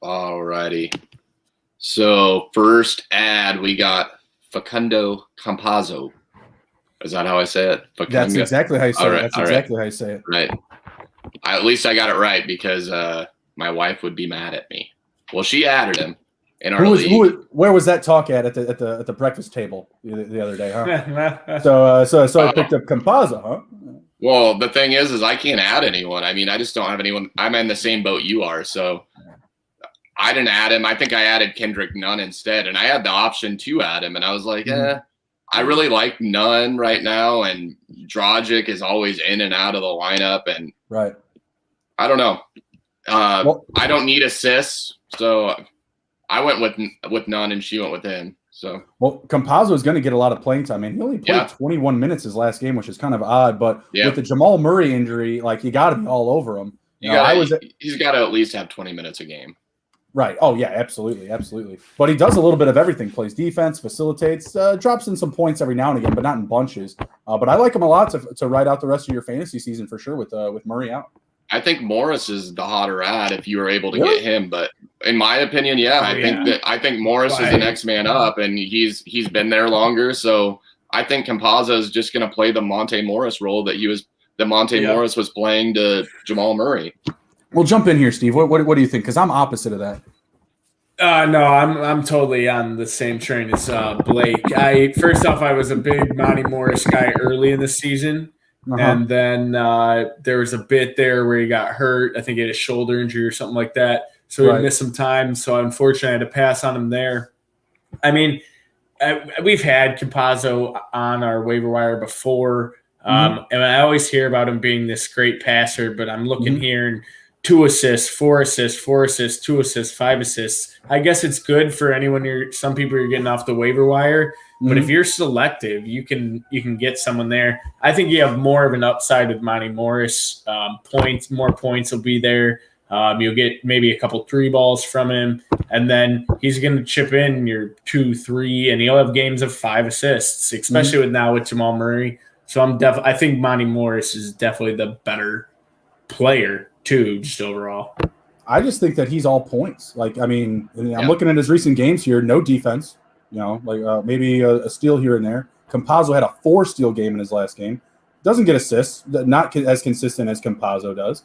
All righty. So first ad, we got Facundo Campazzo. Is that how I say it? Facundo? That's exactly how you say it. That's exactly how you say it. Right. At least I got it right because my wife would be mad at me. Well, she added him. Where was that talk at the breakfast table the other day, huh? so I picked up Campazzo, huh? Well, the thing is I can't add anyone. I mean, I just don't have anyone. I'm in the same boat you are, so I didn't add him. I think I added Kendrick Nunn instead, and I had the option to add him, and I was like, I really like Nunn right now, and Dragic is always in and out of the lineup, and right. I don't know. I don't need assists, so I went with Nunn, and she went with him. So Campazzo is going to get a lot of playing time. I mean, he only played 21 minutes his last game, which is kind of odd. But with the Jamal Murray injury, like, you got to be all over him. He's got to at least have 20 minutes a game. Right. Oh yeah, absolutely. But he does a little bit of everything. Plays defense, facilitates, drops in some points every now and again, but not in bunches. But I like him a lot to ride out the rest of your fantasy season for sure with Murray out. I think Morris is the hotter ad if you were able to get him. But in my opinion, I think Morris is the next man up, and he's been there longer. So I think Campazzo is just going to play the Monte Morris role that Morris was playing to Jamal Murray. Well, jump in here, Steve. What do you think? Because I'm opposite of that. No, I'm totally on the same train as Blake. First off, I was a big Monte Morris guy early in the season. And then there was a bit there where he got hurt. I think he had a shoulder injury or something like that. So he missed some time. So unfortunately, I had to pass on him there. I mean, we've had Campazzo on our waiver wire before. And I always hear about him being this great passer, but I'm looking here and 2 assists, 4 assists, 4 assists, 2 assists, 5 assists. I guess it's good for some people you're getting off the waiver wire. But if you're selective, you can get someone there. I think you have more of an upside with Monte Morris. More points will be there. You'll get maybe a couple 3 balls from him, and then he's going to chip in your 2, 3, and he'll have games of 5 assists, especially with Jamal Murray. So I think Monte Morris is definitely the better player too, just overall. I just think that he's all points. Like, I mean, I'm looking at his recent games here. No defense. Maybe a steal here and there. Campazzo had a 4 steal game in his last game. Doesn't get assists, not as consistent as Campazzo does.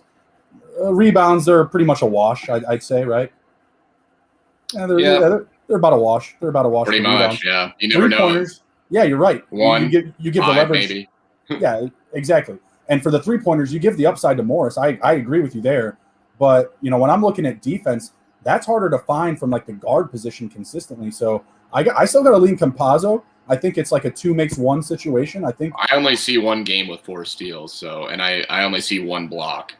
Rebounds, they're pretty much a wash, I'd say, right? Yeah, they're about a wash. They're about a wash. Pretty much, yeah. You never know. Pointers. Yeah, you're right. One, you give the leverage. Maybe. Yeah, exactly. And for the 3-pointers, you give the upside to Morris. I agree with you there. But, when I'm looking at defense, that's harder to find from like the guard position consistently. So I still got to lean Campazzo. I think it's like a 2 makes 1 situation. I think I only see one game with 4 steals, and I only see 1 block.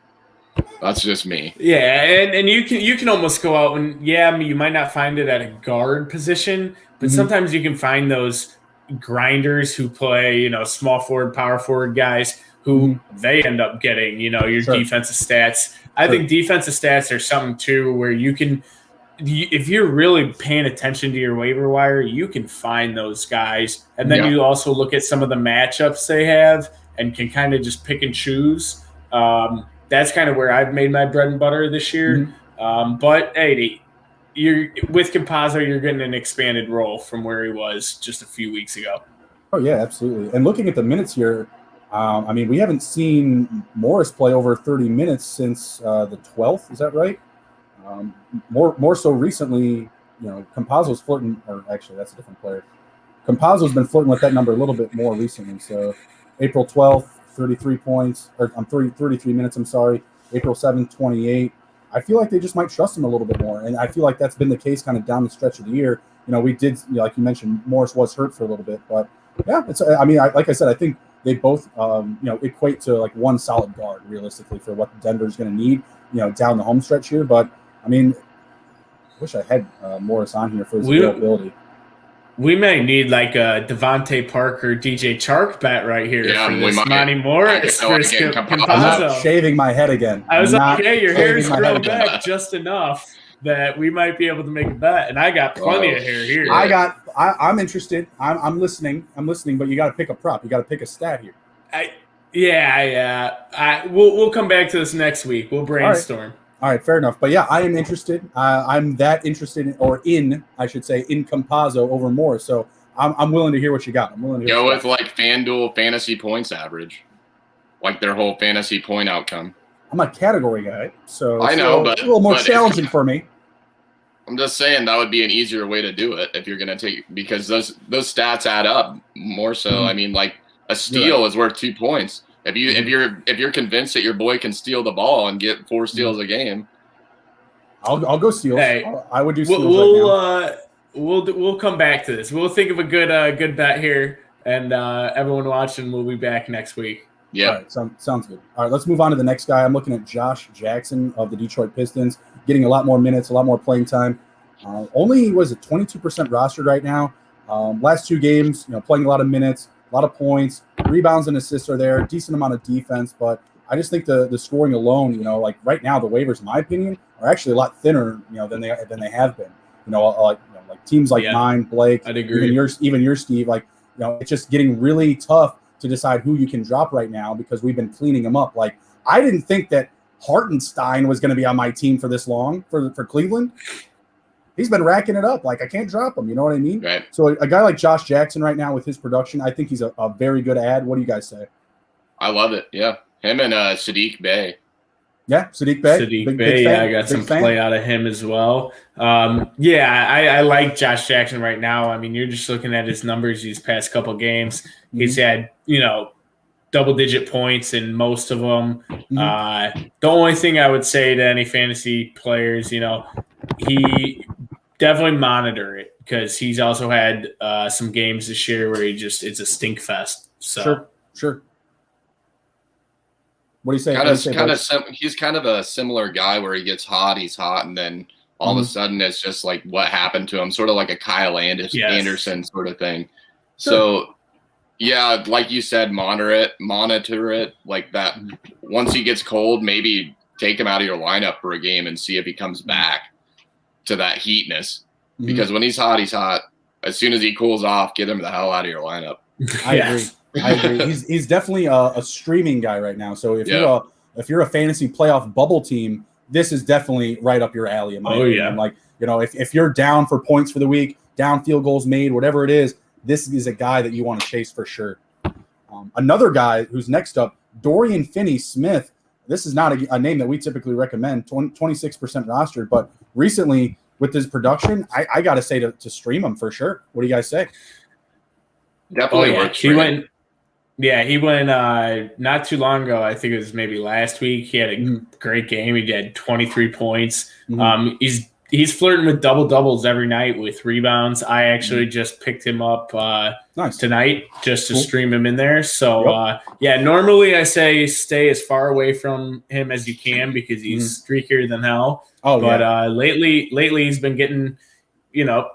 That's just me. Yeah, and you can almost go out and you might not find it at a guard position, but sometimes you can find those grinders who play, small forward, power forward guys who they end up getting, your defensive stats. I think defensive stats are something too where you can, if you're really paying attention to your waiver wire, you can find those guys. And then you also look at some of the matchups they have and can kind of just pick and choose. That's kind of where I've made my bread and butter this year. But hey, you're with Campazzo, you're getting an expanded role from where he was just a few weeks ago. Oh yeah, absolutely. And looking at the minutes here, we haven't seen Morris play over 30 minutes since the 12th. Is that right? More so recently, Campazzo's flirting, or actually that's a different player. Campazzo's been flirting with that number a little bit more recently. So April 12th, 33 points, or 33 minutes, I'm sorry. April 7th, 28. I feel like they just might trust him a little bit more. And I feel like that's been the case kind of down the stretch of the year. We did, like you mentioned, Morris was hurt for a little bit. But yeah, like I said, I think they both, equate to like one solid guard realistically for what Denver's going to need, down the home stretch here. But wish I had Morris on here for his availability. We may need like a Devontae Parker, DJ Chark bet right here for this Monty Morris for I'm not shaving my head again. I was like, hey, your hair is growing back just enough that we might be able to make a bet. And I got plenty of hair here. I'm interested. I'm listening. But you got to pick a prop. You got to pick a stat here. We'll come back to this next week. We'll brainstorm. All right, fair enough. But yeah, I am interested. I'm that interested in Campazzo over Morris. So I'm willing to hear what you got. I'm willing to go with like FanDuel fantasy points average, like their whole fantasy point outcome. I'm a category guy, so I know, but it's a little more challenging for me. I'm just saying that would be an easier way to do it if you're going to take, because those stats add up more so. Like a steal is worth 2 points. If you're convinced that your boy can steal the ball and get 4 steals a game, I'll go steals. Hey, I would do steals. We'll come back to this. We'll think of a good bet here, and everyone watching will be back next week. Yeah. All right, sounds good. All right, let's move on to the next guy. I'm looking at Josh Jackson of the Detroit Pistons, getting a lot more minutes, a lot more playing time. Only was it 22% rostered right now. Last 2 games, playing a lot of minutes. A lot of points, rebounds and assists are there, decent amount of defense, but I just think the scoring alone, like right now, the waivers, in my opinion, are actually a lot thinner, than they have been. Like teams like mine, Blake, I'd agree. Even your Steve, it's just getting really tough to decide who you can drop right now because we've been cleaning them up. Like I didn't think that Hartenstein was going to be on my team for this long for Cleveland. He's been racking it up. Like, I can't drop him. You know what I mean? Right. So a guy like Josh Jackson right now with his production, I think he's a very good ad. What do you guys say? I love it. Yeah. Him and Sadiq Bey. Yeah, Sadiq Bey. Sadiq Bey, I got some play out of him as well. I like Josh Jackson right now. You're just looking at his numbers these past couple games. He's had, double-digit points in most of them. The only thing I would say to any fantasy players, he definitely monitor it because he's also had some games this year where it's a stink fest. So sure. What do you say? He's kind of a similar guy where he gets hot, he's hot, and then all of a sudden it's just like what happened to him, sort of like a Kyle Anderson sort of thing. Sure. So yeah, like you said, monitor it like that. Once he gets cold, maybe take him out of your lineup for a game and see if he comes back to that heatness. Because when he's hot, he's hot. As soon as he cools off, get him the hell out of your lineup. I agree. He's definitely a streaming guy right now. So if you're a fantasy playoff bubble team, this is definitely right up your alley. In my opinion. Like, if you're down for points for the week, down field goals made, whatever it is, this is a guy that you want to chase for sure. Another guy who's next up, Dorian Finney-Smith. This is not a name that we typically recommend, 26% rostered, but recently with his production, I got to say to stream him for sure. What do you guys say? Definitely worth streaming. Yeah, he went not too long ago. I think it was maybe last week. He had a great game. He had 23 points. He's flirting with double-doubles every night with rebounds. I actually just picked him up tonight just to stream him in there. So, normally I say stay as far away from him as you can because he's streakier than hell. But lately he's been getting,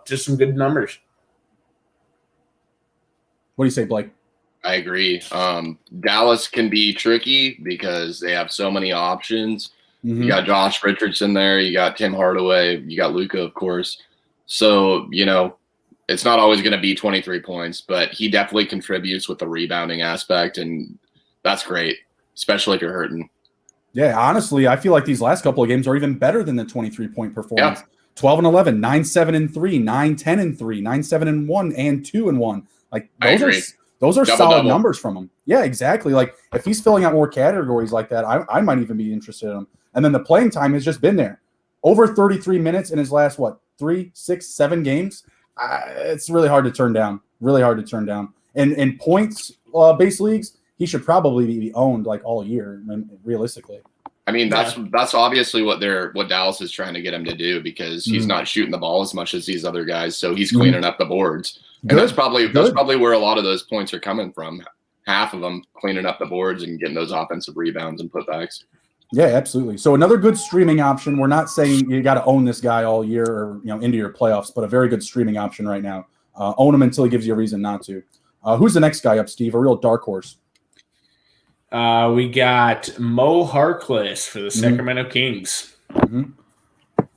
just some good numbers. What do you say, Blake? I agree. Dallas can be tricky because they have so many options. You got Josh Richardson there. You got Tim Hardaway. You got Luka, of course. So, it's not always going to be 23 points, but he definitely contributes with the rebounding aspect, and that's great, especially if you're hurting. Yeah, honestly, I feel like these last couple of games are even better than the 23-point performance. Yeah. 12 and 11, 9-7-3, 9-10-3, 9-7-1, and 2-1. Like those are solid numbers from him. Yeah, exactly. Like if he's filling out more categories like that, I might even be interested in him. And then the playing time has just been there. Over 33 minutes in his last 3, 6, 7 games. It's really hard to turn down. Really hard to turn down. And in points based leagues, he should probably be owned like all year, realistically. I mean, that's obviously what Dallas is trying to get him to do because he's not shooting the ball as much as these other guys, so he's cleaning up the boards. And that's probably where a lot of those points are coming from. Half of them cleaning up the boards and getting those offensive rebounds and putbacks. Yeah, absolutely. So another good streaming option. We're not saying you got to own this guy all year or into your playoffs, but a very good streaming option right now. Own him until he gives you a reason not to. Who's the next guy up, Steve? A real dark horse. We got Mo Harkless for the Sacramento Kings.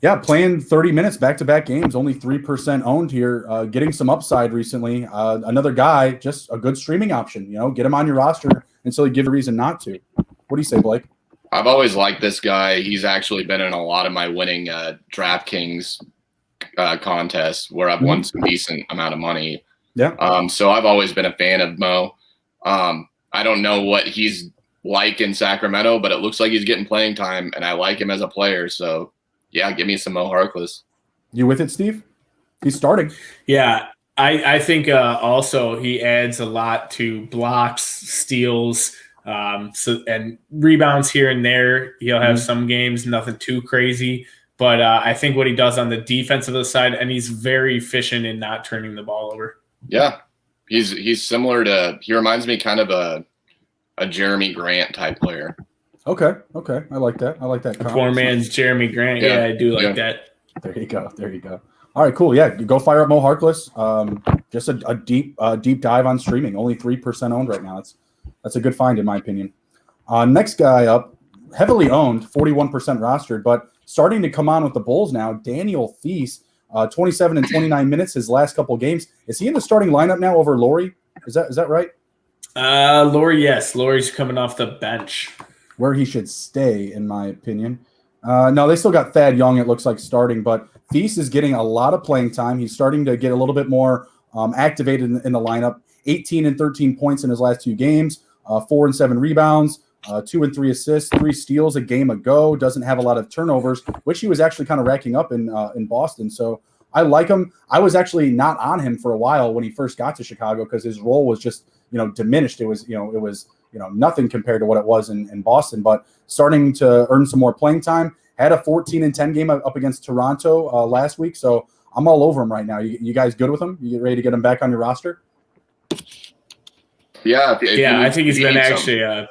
Yeah, playing 30 minutes back-to-back games, only 3% owned here, getting some upside recently. Another guy, just a good streaming option. Get him on your roster until he gives you a reason not to. What do you say, Blake? I've always liked this guy. He's actually been in a lot of my winning DraftKings contests where I've won some decent amount of money. Yeah. So I've always been a fan of Mo. I don't know what he's like in Sacramento, but it looks like he's getting playing time, and I like him as a player. So, yeah, give me some Mo Harkless. You with it, Steve? He's starting. Yeah, I think also he adds a lot to blocks, steals, and rebounds here and there. He'll have some games, nothing too crazy. But I think what he does on the defensive side, and he's very efficient in not turning the ball over. Yeah. He's similar to – he reminds me kind of a Jeremy Grant type player. Okay. I like that. Poor man's Jeremy Grant. Yeah, I do like that. There you go. All right, cool. Yeah, you go fire up Mo Harkless. Just a deep dive on streaming. Only 3% owned right now. That's a good find in my opinion. Next guy up, heavily owned, 41% rostered, but starting to come on with the Bulls now. Daniel Theis, 27 and 29 minutes his last couple of games. Is he in the starting lineup now over Laurie? Is that right? Laurie, yes. Laurie's coming off the bench. Where he should stay, in my opinion. No, they still got Thad Young, it looks like, starting, but Theis is getting a lot of playing time. He's starting to get a little bit more activated in the lineup. 18 and 13 points in his last 2 games, 4 and 7 rebounds, 2 and 3 assists, 3 steals a game ago. Doesn't have a lot of turnovers, which he was actually kind of racking up in Boston. So I like him. I was actually not on him for a while when he first got to Chicago because his role was just diminished. It was nothing compared to what it was in Boston. But starting to earn some more playing time. Had a 14 and 10 game up against Toronto last week. So I'm all over him right now. You guys good with him? You ready to get him back on your roster? Yeah. I think he's been actually. I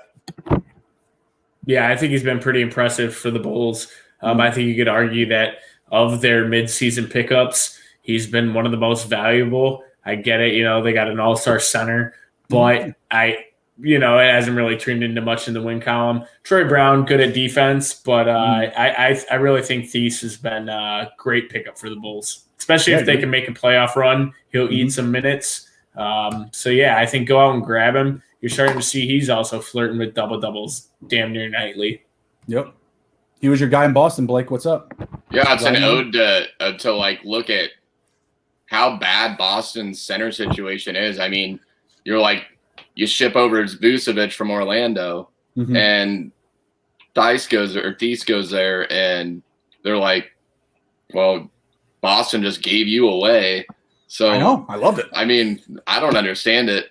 think he's been pretty impressive for the Bulls. I think you could argue that of their midseason pickups, he's been one of the most valuable. I get it. They got an all-star center, but it hasn't really turned into much in the win column. Troy Brown, good at defense, but I really think Theis has been a great pickup for the Bulls, especially if they can make a playoff run. He'll eat some minutes. I think go out and grab him. You're starting to see he's also flirting with double-doubles damn near nightly. Yep. He was your guy in Boston, Blake. What's up? Yeah, it's an ode to look at how bad Boston's center situation is. I mean, you ship over Vucevic from Orlando, and Theis goes there, and they're like, well, Boston just gave you away. So I know. I love it. I mean, I don't understand it.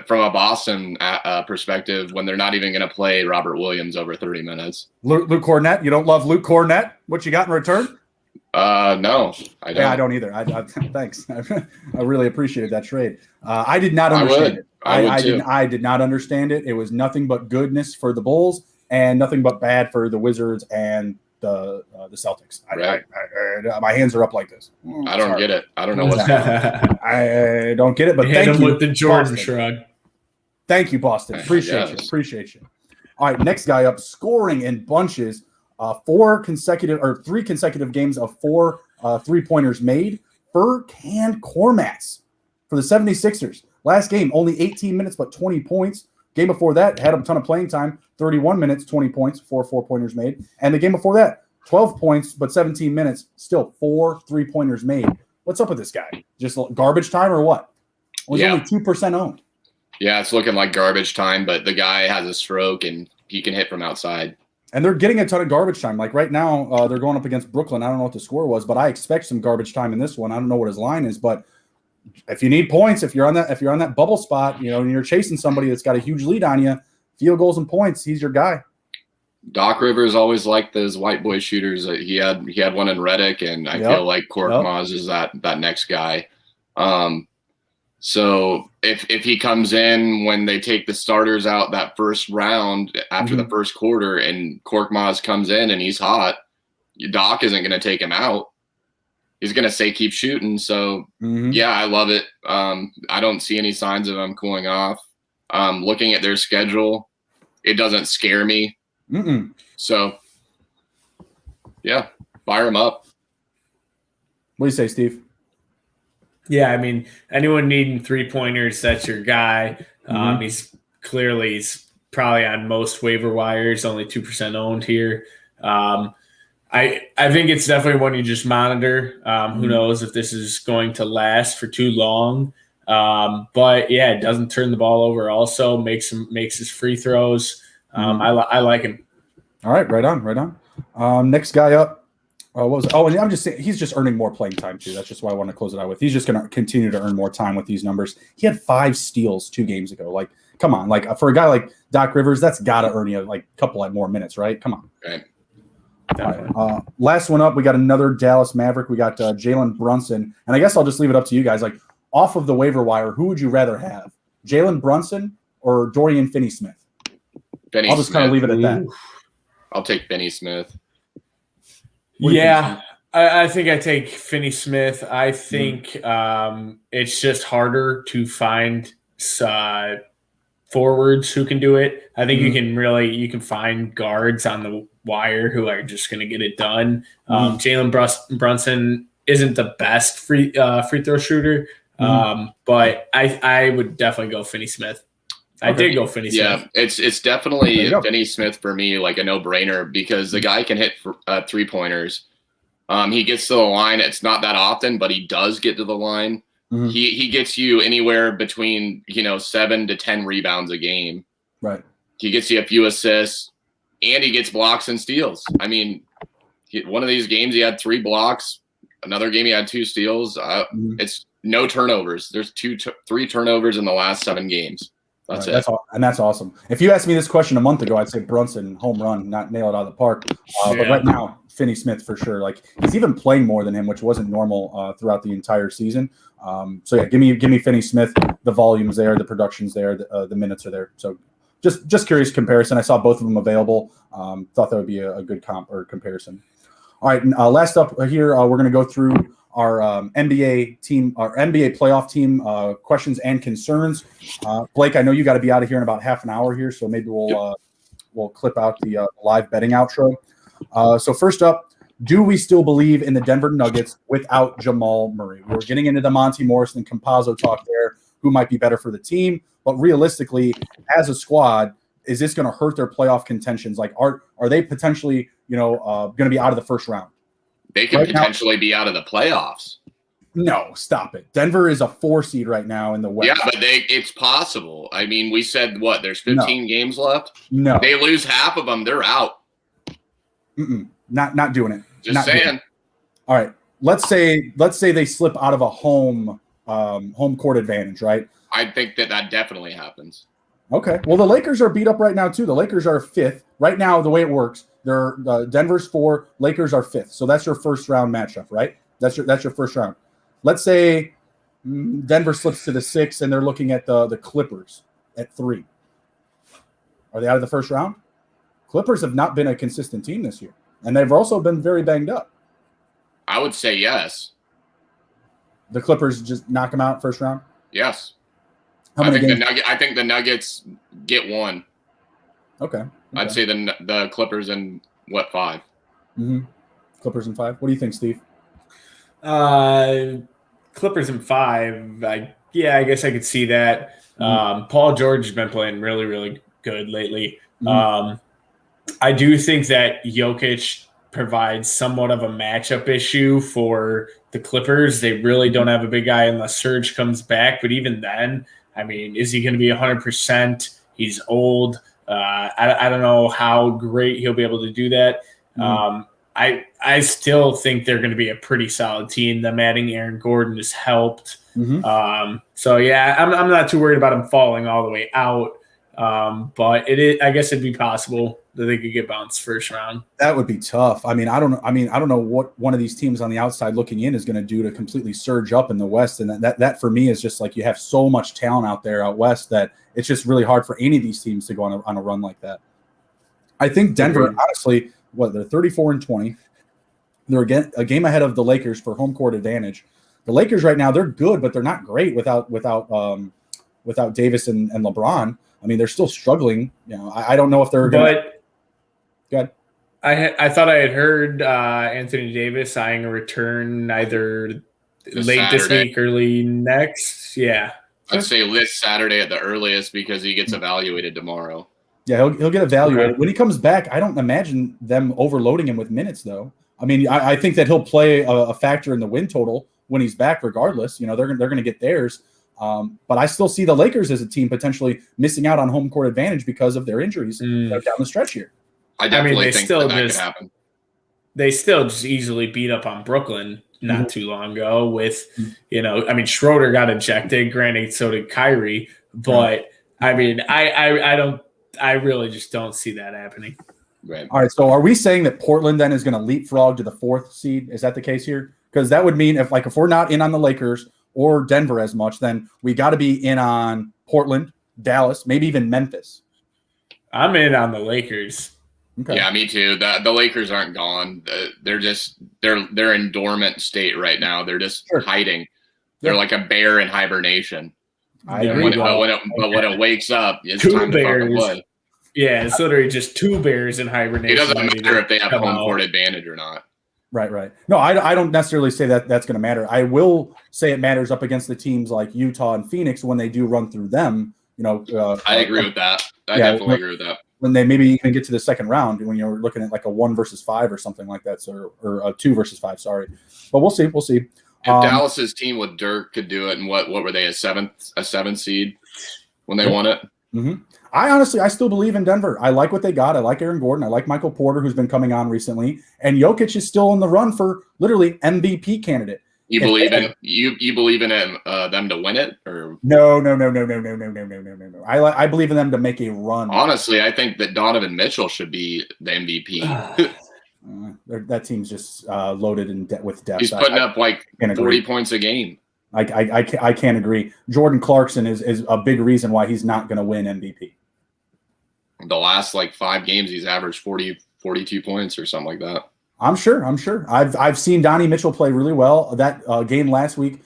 from a Boston perspective when they're not even going to play Robert Williams over 30 minutes. Luke Cornett, you don't love Luke Cornett? What you got in return? No, I don't. Yeah, I don't either. Thanks. I really appreciated that trade. I did not understand it. I did not understand it. It was nothing but goodness for the Bulls and nothing but bad for the Wizards and the Celtics. Right. My hands are up like this. I don't get it. I don't know what's going on. I don't get it, but thank you. With the Jordan Boston. shrug. Thank you, Boston. Appreciate you. All right, next guy up, scoring in bunches. 3 consecutive games of 4 3-pointers made. Furkan Korkmaz for the 76ers. Last game, only 18 minutes, but 20 points. Game before that, had a ton of playing time. 31 minutes, 20 points, 4 4-pointers made. And the game before that, 12 points, but 17 minutes, still 4 3-pointers made. What's up with this guy? Just garbage time or what? Was only 2% owned. Yeah, it's looking like garbage time, but the guy has a stroke and he can hit from outside. And they're getting a ton of garbage time. Like right now, they're going up against Brooklyn. I don't know what the score was, but I expect some garbage time in this one. I don't know what his line is, but if you need points, if you're on that bubble spot, you know, and you're chasing somebody that's got a huge lead on you, field goals and points, he's your guy. Doc Rivers always liked those white boy shooters. He had one in Reddick, and I feel like Korkmaz is that next guy. So if he comes in when they take the starters out that first round after the first quarter and Korkmaz comes in and he's hot, Doc isn't going to take him out. He's going to say keep shooting. So, yeah, I love it. I don't see any signs of him cooling off. Looking at their schedule, it doesn't scare me. So, yeah, fire him up. What do you say, Steve? Yeah, I mean, anyone needing 3-pointers, that's your guy. He's probably on most waiver wires, only 2% owned here. I think it's definitely one you just monitor. Who knows if this is going to last for too long. But yeah, it doesn't turn the ball over. Also makes his free throws. I like him. All right, right on. Next guy up. And I'm just saying he's just earning more playing time too. That's just why I want to close it out with. He's just going to continue to earn more time with these numbers. He had 5 steals 2 games ago. Like, come on, like for a guy like Doc Rivers, that's got to earn you like a couple more minutes, right? Come on. Right. Right. Last one up, we got another Dallas Maverick. We got Jalen Brunson, and I guess I'll just leave it up to you guys. Like off of the waiver wire, who would you rather have, Jalen Brunson or Dorian Finney-Smith? I'll just kind of leave it at that. I'll take Finney-Smith. Yeah, I think I take Finney-Smith. I think it's just harder to find forwards who can do it. I think you can find guards on the wire who are just going to get it done. Jalen Brunson isn't the best free throw shooter, but I would definitely go Finney-Smith. I did go Finney-Smith. Yeah, it's definitely Finney-Smith for me, like a no-brainer because the guy can hit 3-pointers. He gets to the line. It's not that often, but he does get to the line. He gets you anywhere between 7 to 10 rebounds a game. Right. He gets you a few assists, and he gets blocks and steals. I mean, one of these games he had 3 blocks. Another game he had 2 steals. It's no turnovers. There's 3 turnovers in the last 7 games. That's it. That's awesome. If you asked me this question a month ago, I'd say Brunson home run, not nail it out of the park. But right now, Finney-Smith for sure. Like he's even playing more than him, which wasn't normal throughout the entire season. So yeah, give me Finney-Smith. The volume's there, the production's there, the minutes are there. So just curious comparison. I saw both of them available. Thought that would be a good comp or comparison. All right, last up here, we're going to go through our NBA team, our NBA playoff team questions and concerns. Blake, I know you got to be out of here in about half an hour here, so maybe we'll clip out the live betting outro. So first up, do we still believe in the Denver Nuggets without Jamal Murray? We're getting into the Monty Morris and Campazzo talk there, who might be better for the team, but realistically, as a squad, is this going to hurt their playoff contentions? Like, are they potentially, going to be out of the first round? They could potentially be out of the playoffs. No, stop it. Denver is a 4 seed right now in the West. Yeah, but it's possible. I mean, we said there's 15 games left? No. They lose half of them, they're out. Not doing it. Just saying. All right. Let's say they slip out of a home court advantage, right? I think that definitely happens. Okay. Well, the Lakers are beat up right now too. The Lakers are 5th right now. The way it works, they're Denver's 4, Lakers are 5th. So that's your first round matchup, right? That's your first round. Let's say Denver slips to the 6, and they're looking at the Clippers at 3. Are they out of the first round? Clippers have not been a consistent team this year, and they've also been very banged up. I would say yes. The Clippers just knock them out first round? Yes. I think the Nuggets get 1. Okay. I'd say the Clippers in 5? Mm-hmm. Clippers in 5. What do you think, Steve? Clippers in 5. I guess I could see that. Paul George has been playing really, really good lately. I do think that Jokic provides somewhat of a matchup issue for the Clippers. They really don't have a big guy unless Serge comes back. But even then, I mean, is he going to be 100%? He's old. I don't know how great he'll be able to do that. I still think they're going to be a pretty solid team. Them adding Aaron Gordon has helped. So, yeah, I'm not too worried about them falling all the way out. But I guess it'd be possible that they could get bounced first round. That would be tough. I don't know what one of these teams on the outside looking in is going to do to completely surge up in the West. And that for me is just like you have so much talent out there out West that it's just really hard for any of these teams to go on a run like that. I think Denver, honestly, they're 34-20. They're a game ahead of the Lakers for home court advantage. The Lakers right now, they're good, but they're not great without Davis and LeBron. I mean, they're still struggling. You know, I don't know if they're going to. Good. I thought I had heard Anthony Davis eyeing a return either late this week, early next. Yeah. I'd say this Saturday at the earliest because he gets evaluated tomorrow. Yeah, he'll get evaluated. Okay. When he comes back, I don't imagine them overloading him with minutes, though. I mean, I think that he'll play a factor in the win total when he's back regardless. You know, they're going to get theirs. But I still see the Lakers as a team potentially missing out on home court advantage because of their injuries down the stretch here. I definitely think that could happen. They still just easily beat up on Brooklyn not too long ago with, Schroeder got ejected. Granted, so did Kyrie. But, I mean, I really just don't see that happening. Right. All right, so are we saying that Portland then is going to leapfrog to the 4th seed? Is that the case here? Because that would mean if we're not in on the Lakers or Denver as much, then we got to be in on Portland, Dallas, maybe even Memphis. I'm in on the Lakers. Okay. Yeah, me too. The Lakers aren't gone. They're in dormant state right now. They're just hiding. They're like a bear in hibernation. I agree. But when it wakes up, it's two time bears. to fucking play. Yeah, it's literally just 2 bears in hibernation. It doesn't matter if they have home court advantage or not. Right. No, I don't necessarily say that that's going to matter. I will say it matters up against the teams like Utah and Phoenix when they do run through them. I agree with that. I definitely agree with that. When they maybe even get to the second round, when you're looking at like a 1 versus 5 or something like that, or a 2 versus 5. Sorry, but we'll see. If Dallas's team with Dirk could do it, and what were they, a 7th seed when they won it? Mm-hmm. I still believe in Denver. I like what they got. I like Aaron Gordon. I like Michael Porter, who's been coming on recently, and Jokic is still in the run for literally MVP candidate. You believe in them to win it, or no. I believe in them to make a run. Honestly, I think that Donovan Mitchell should be the MVP. That team's just loaded with depth. He's putting up 40 points a game. I can't agree. Jordan Clarkson is a big reason why he's not going to win MVP. The last 5 games, he's averaged 42 points or something like that. I'm sure. I've seen Donnie Mitchell play really well. That game last week,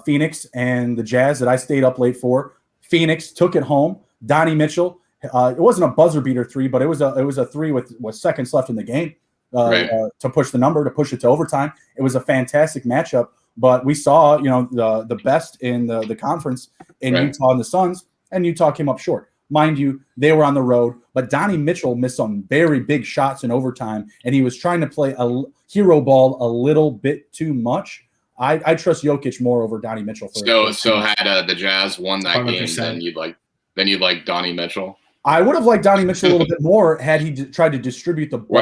Phoenix and the Jazz that I stayed up late for. Phoenix took it home. Donnie Mitchell. It wasn't a buzzer beater 3, but it was a 3 with seconds left in the game to push the number, to push it to overtime. It was a fantastic matchup. But we saw, the best in the conference in Utah and the Suns, and Utah came up short. Mind you, they were on the road, but Donnie Mitchell missed some very big shots in overtime, and he was trying to play a hero ball a little bit too much. I trust Jokic more over Donnie Mitchell. So had the Jazz won that 100%. Game, then you'd like Donnie Mitchell. I would have liked Donnie Mitchell a little bit more had he tried to distribute the ball.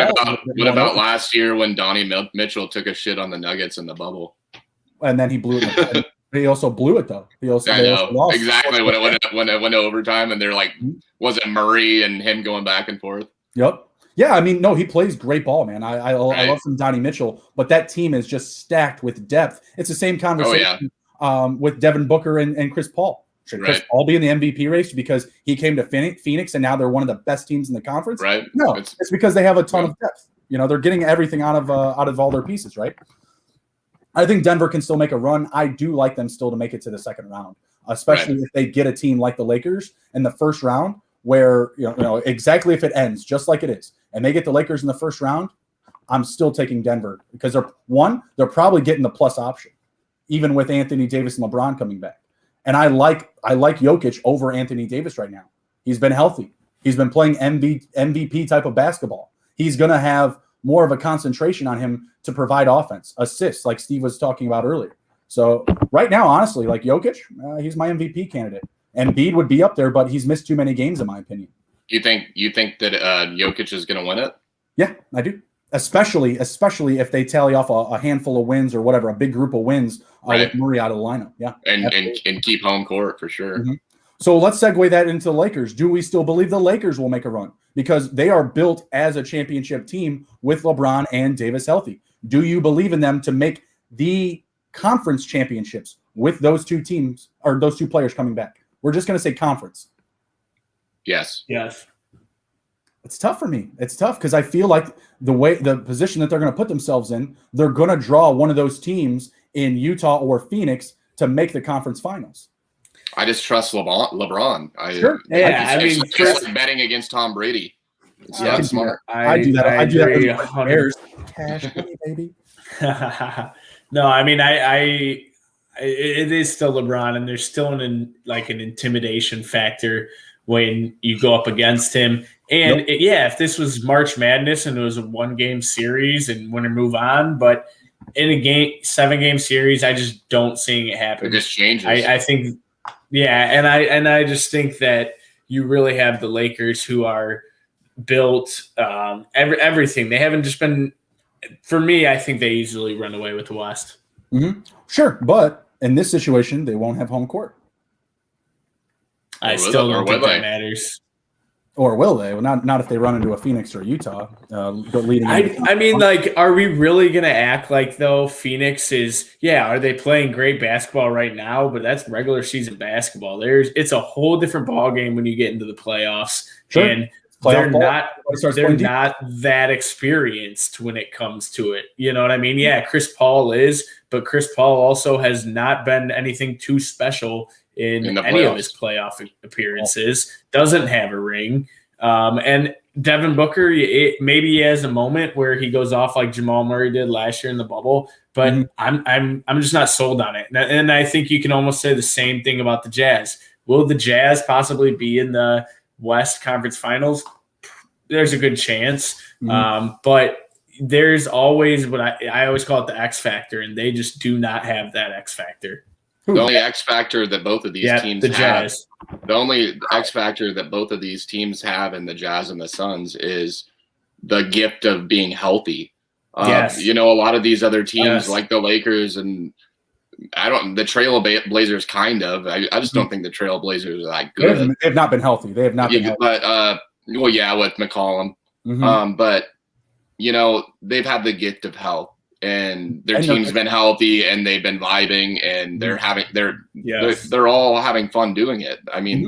What about last year when Donnie Mitchell took a shit on the Nuggets in the bubble? And then he blew it. He also blew it though. They also lost. Exactly when it went to overtime, and they're like, was it Murray and him going back and forth? Yep. Yeah, I mean, no, he plays great ball, man. I love some Donnie Mitchell, but that team is just stacked with depth. It's the same conversation with Devin Booker and Chris Paul. Should Chris Paul be in the MVP race because he came to Phoenix and now they're one of the best teams in the conference? Right. No, it's because they have a ton of depth. They're getting everything out of all their pieces, right? I think Denver can still make a run. I do like them still to make it to the second round, especially if they get a team like the Lakers in the first round, where exactly if it ends just like it is, and they get the Lakers in the first round. I'm still taking Denver because they're probably getting the plus option, even with Anthony Davis and LeBron coming back. And I like Jokic over Anthony Davis right now. He's been healthy. He's been playing MVP type of basketball. He's going to have more of a concentration on him to provide offense, assists, like Steve was talking about earlier. So right now, honestly, like Jokic, he's my MVP candidate. And Embiid would be up there, but he's missed too many games, in my opinion. You think that Jokic is going to win it? Yeah, I do. Especially if they tally off a handful of wins or whatever, a big group of wins with Murray out of the lineup. Yeah, and keep home court for sure. Mm-hmm. So let's segue that into the Lakers. Do we still believe the Lakers will make a run? Because they are built as a championship team with LeBron and Davis healthy. Do you believe in them to make the conference championships with those two teams or those two players coming back? We're just going to say conference. Yes. It's tough for me. It's tough because I feel like the position that they're going to put themselves in, they're going to draw one of those teams in Utah or Phoenix to make the conference finals. I just trust LeBron. Sure. I mean, just like betting against Tom Brady. It's not smart. I do that. I do that with Bears. Cash money, baby. No, I mean, it is still LeBron, and there's still an intimidation factor when you go up against him. And if this was March Madness and it was a 1-game series and win or move on, but in a 7-game series, I just don't see it happen. It just changes. I think, and I just think that you really have the Lakers who are built everything. They haven't just been. For me, I think they easily run away with the West. Mm-hmm. Sure, but in this situation, they won't have home court. I still don't think that matters. Or will they? Well, not if they run into a Phoenix or Utah. Leading. I mean, are we really going to act like, though, Phoenix is – are they playing great basketball right now? But that's regular season basketball. It's a whole different ballgame when you get into the playoffs. Sure. And they're not that experienced when it comes to it. You know what I mean? Yeah, Chris Paul is, but Chris Paul also has not been anything too special in any of his playoff appearances, doesn't have a ring. And Devin Booker, maybe he has a moment where he goes off like Jamal Murray did last year in the bubble, but I'm just not sold on it. And I think you can almost say the same thing about the Jazz. Will the Jazz possibly be in the West Conference Finals? There's a good chance. But there's always what I always call it the X factor, and they just do not have that X factor. The only X factor that both of these teams the have, Jazz. the only X factor that both of these teams have in the Jazz and the Suns is the gift of being healthy. Yes. A lot of these other teams like the Lakers and the Trailblazers kind of. I just don't think the Trailblazers are that good. They have not been healthy. They have not been healthy. But with McCollum. But they've had the gift of health. And their team's been healthy, and they've been vibing, and they're all having fun doing it. I mean,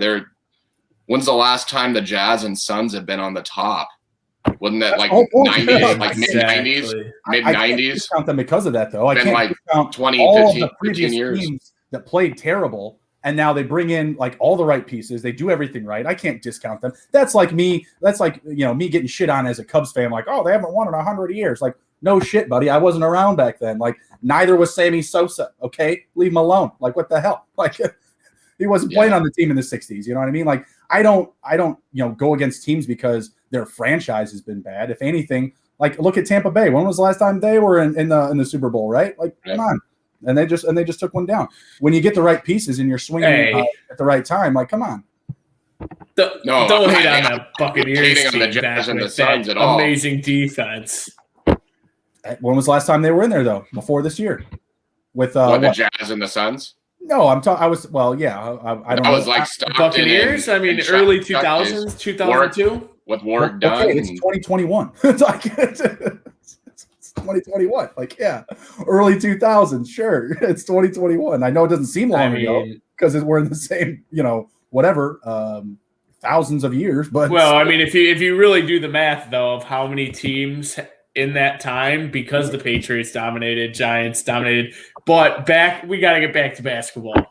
when's the last time the Jazz and Suns have been on the top? Wasn't that like 90s, like mid-90s, mid-90s? I can't discount them because of that, though. I can't discount 20, all 15, the previous 15 years teams that played terrible, and now they bring in like all the right pieces. They do everything right. I can't discount them. That's like me. That's like me getting shit on as a Cubs fan. Like, oh, they haven't won in 100 years. Like, no shit, buddy. I wasn't around back then. Like, neither was Sammy Sosa. Okay, leave him alone. Like, what the hell? Like, he wasn't playing on the team in the 60s. You know what I mean? Like, I don't go against teams because their franchise has been bad. If anything, like, look at Tampa Bay. When was the last time they were in the Super Bowl? Right? Like, come on. And they just took one down. When you get the right pieces and you're swinging at the right time, like, come on. Don't hate on the Buccaneers team the Jazz and the Suns at all. Amazing defense. When was the last time they were in there, though? Before this year? With the Jazz and the Suns? No, I'm talking. I was I don't. I was know. like Stockton Buccaneers. and, I mean, and early Chuck 2000s, 2002. with Warwick Dunn. Okay, it's 2021. It's like it's 2021. Like, yeah, early 2000s. Sure, it's 2021. I know it doesn't seem long ago because we're in the same, whatever, thousands of years. But well, I mean, if you really do the math though of how many teams in that time, because the Patriots dominated, Giants dominated, but we got to get back to basketball.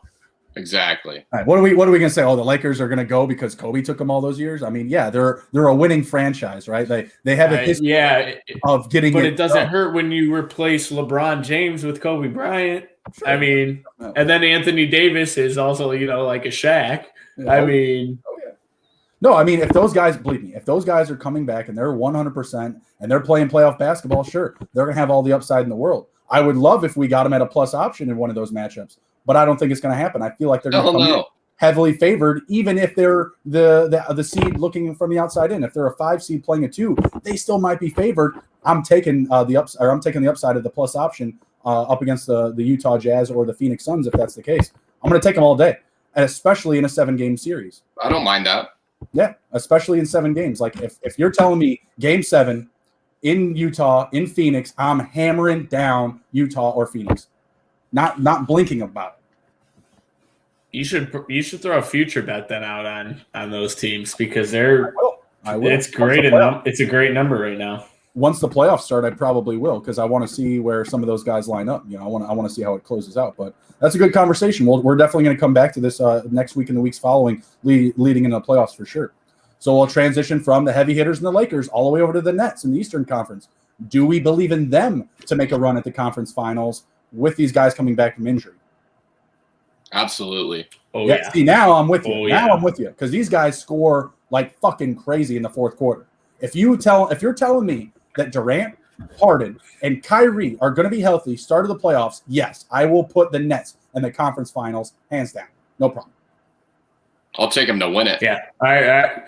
Exactly. All right, what are we gonna say? Oh, the Lakers are gonna go because Kobe took them all those years. I mean, yeah, they're a winning franchise, right? They have a history of getting. But it doesn't hurt when you replace LeBron James with Kobe Bryant. Sure. I mean, and then Anthony Davis is also like a Shaq. Yeah. I mean. No, I mean, if those guys, believe me, if those guys are coming back and they're 100% and they're playing playoff basketball, sure, they're going to have all the upside in the world. I would love if we got them at a plus option in one of those matchups, but I don't think it's going to happen. I feel like they're going to come in heavily favored, even if they're the seed looking from the outside in. If they're a 5 seed playing a 2, they still might be favored. I'm taking the upside of the plus option up against the Utah Jazz or the Phoenix Suns if that's the case. I'm going to take them all day, and especially in a 7-game series. I don't mind that. Yeah, especially in 7 games. Like if you're telling me Game 7 in Utah, in Phoenix, I'm hammering down Utah or Phoenix, not blinking about it. You should throw a future bet then out on those teams because they're. I will. It's great. It's a great number right now. Once the playoffs start, I probably will because I want to see where some of those guys line up. I want to see how it closes out. But that's a good conversation. We're definitely going to come back to this next week and the weeks following, leading into the playoffs for sure. So we'll transition from the heavy hitters and the Lakers all the way over to the Nets in the Eastern Conference. Do we believe in them to make a run at the conference finals with these guys coming back from injury? Absolutely. Oh yeah. See, now I'm with you. I'm with you because these guys score like fucking crazy in the fourth quarter. If you're telling me that Durant, Harden, and Kyrie are going to be healthy start of the playoffs, yes, I will put the Nets in the conference finals hands down. No problem. I'll take them to win it. Yeah, I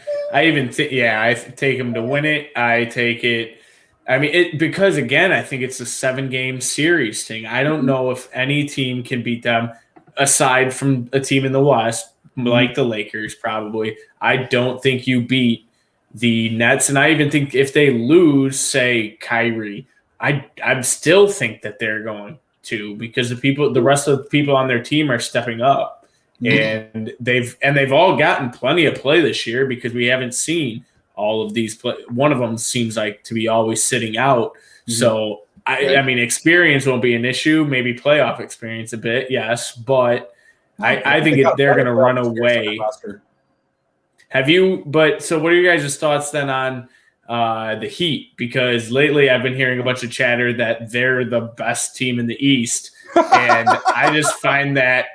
take them to win it. I take it. I mean, because again, I think it's a 7-game series thing. I don't know if any team can beat them aside from a team in the West, like the Lakers. Probably, I don't think you beat the Nets, and I even think if they lose, say Kyrie, I still think that they're going to because the rest of the people on their team are stepping up. And they've all gotten plenty of play this year because we haven't seen all of these play. One of them seems like to be always sitting out. So I mean, experience won't be an issue. Maybe playoff experience a bit, yes, but I think they're going to run away. So what are you guys' thoughts then on the Heat? Because lately I've been hearing a bunch of chatter that they're the best team in the East. And I just find that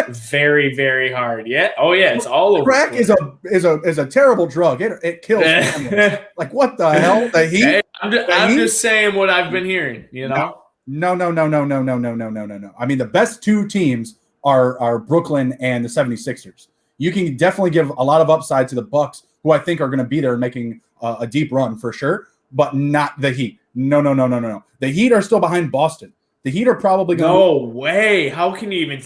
very, very hard. Yeah. Oh yeah. It's all over. Crack is a terrible drug. It kills families. Like what the hell? The Heat? Hey, I'm just saying what I've been hearing, No. I mean, the best 2 teams are Brooklyn and the 76ers. You can definitely give a lot of upside to the Bucks, who I think are going to be there making a deep run for sure, but not the Heat. No. The Heat are still behind Boston. The Heat are probably going. No way! How can you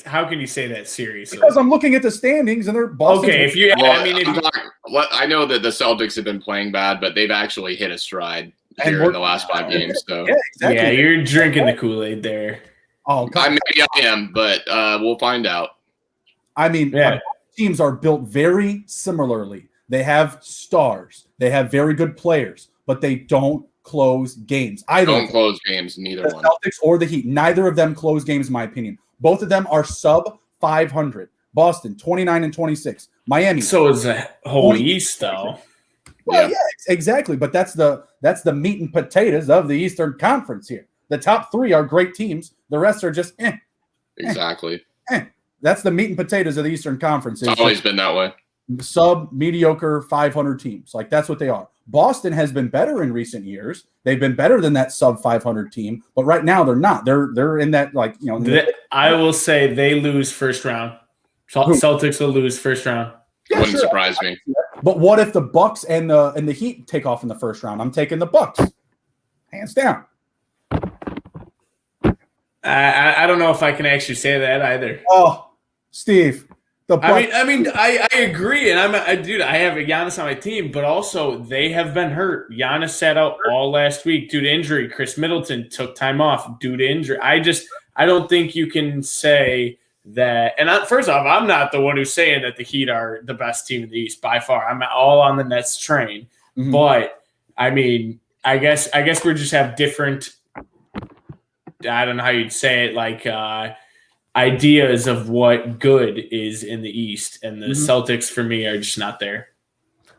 say that seriously? Because I'm looking at the standings and they're Boston. Okay, I know that the Celtics have been playing bad, but they've actually hit a stride here in the last 5 games. So exactly. Yeah, you're drinking the Kool-Aid there. Oh, maybe I am, but we'll find out. I mean, teams are built very similarly. They have stars. They have very good players, but they don't close games. Close games, neither the one. Celtics or the Heat. Neither of them close games, in my opinion. Both of them are sub 500. Boston, 29 and 26. Miami. So is the whole East, though. Well, yeah, exactly. But that's the meat and potatoes of the Eastern Conference here. The top 3 are great teams. The rest are just Exactly. That's the meat and potatoes of the Eastern Conference. It's always been that way. Sub mediocre 500 teams. Like that's what they are. Boston has been better in recent years. They've been better than that sub 500 team, but right now they're not. They're in that I will say they lose first round. Celtics will lose first round. Yeah, Wouldn't surprise me. But what if the Bucks and the Heat take off in the first round? I'm taking the Bucks, hands down. I don't know if I can actually say that either. Oh, Steve. I agree, and I have Giannis on my team, but also they have been hurt. Giannis sat out all last week due to injury. Chris Middleton took time off due to injury. I don't think you can say that. And first off, I'm not the one who's saying that the Heat are the best team in the East by far. I'm all on the Nets train, but I mean, I guess we just have different. I don't know how you'd say it, like. Ideas of what good is in the East, and the Celtics for me are just not there.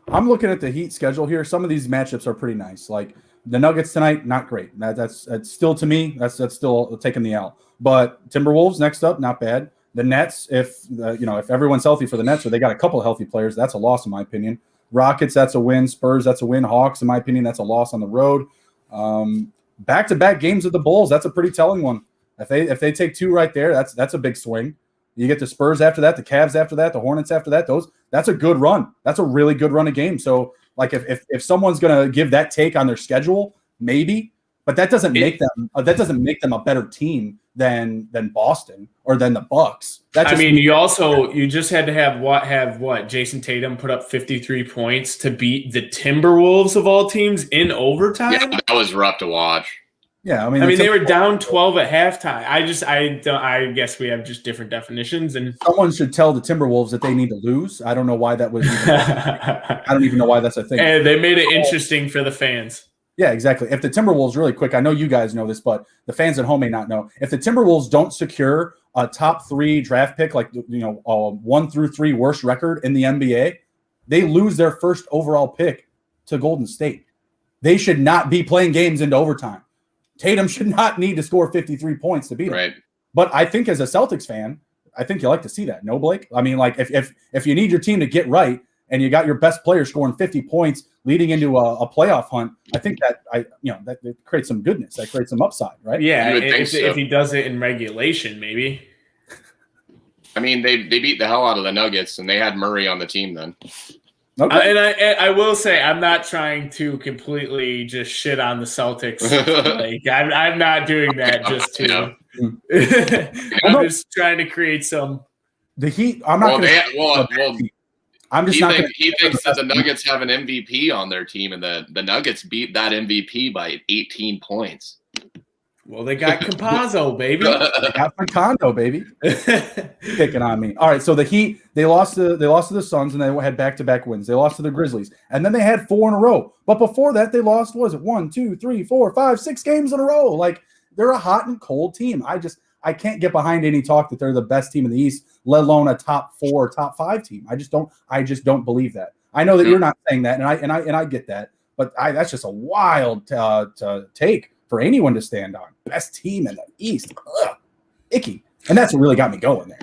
I'm looking at the Heat schedule here. Some of these matchups are pretty nice. Like the Nuggets tonight, not great. That's still, to me, that's still taking the L. But Timberwolves next up, not bad. The Nets, if everyone's healthy for the Nets, or they got a couple of healthy players, that's a loss in my opinion. Rockets, that's a win. Spurs, that's a win. Hawks, in my opinion, that's a loss on the road. Back-to-back games of the Bulls, that's a pretty telling one. If they take 2 right there, that's a big swing. You get the Spurs after that, the Cavs after that, the Hornets after that. That's a good run. That's a really good run of games. So, like, if someone's gonna give that take on their schedule, maybe, but that doesn't make them a better team than Boston or than the Bucks. You just had to have Jason Tatum put up 53 points to beat the Timberwolves of all teams in overtime. Yeah, that was rough to watch. Yeah, they were down 12 at halftime. I guess we have just different definitions. And someone should tell the Timberwolves that they need to lose. I don't know why that was. I don't even know why that's a thing. And they made it interesting for the fans. Yeah, exactly. If the Timberwolves, really quick, I know you guys know this, but the fans at home may not know. If the Timberwolves don't secure a top 3 draft pick, like 1 through 3 worst record in the NBA, they lose their first overall pick to Golden State. They should not be playing games into overtime. Tatum should not need to score 53 points to beat him. Right. But I think as a Celtics fan, I think you like to see that. No, Blake? I mean, like if you need your team to get right and you got your best player scoring 50 points leading into a playoff hunt, I think that that creates some goodness. That creates some upside, right? Yeah, if he does it in regulation, maybe. I mean, they beat the hell out of the Nuggets, and they had Murray on the team then. Okay. And I will say, I'm not trying to completely just shit on the Celtics. Like I'm not doing that just to. I'm just trying to create some. The Heat. I'm not. I'm just not. He thinks that the Nuggets have an MVP on their team, and the Nuggets beat that MVP by 18 points. Well, they got Campazzo, baby. They got Facundo, baby. Picking on me. All right, so the Heat, they lost to the Suns, and they had back-to-back wins. They lost to the Grizzlies, and then they had 4 in a row. But before that, they lost, 1, 2, 3, 4, 5, 6 games in a row. Like, they're a hot and cold team. I can't get behind any talk that they're the best team in the East, let alone a top 4, top 5 team. I just don't believe that. I know that you're not saying that, and I get that, but that's just a wild take for anyone to stand on. Best team in the East. Ugh, icky. And that's what really got me going there.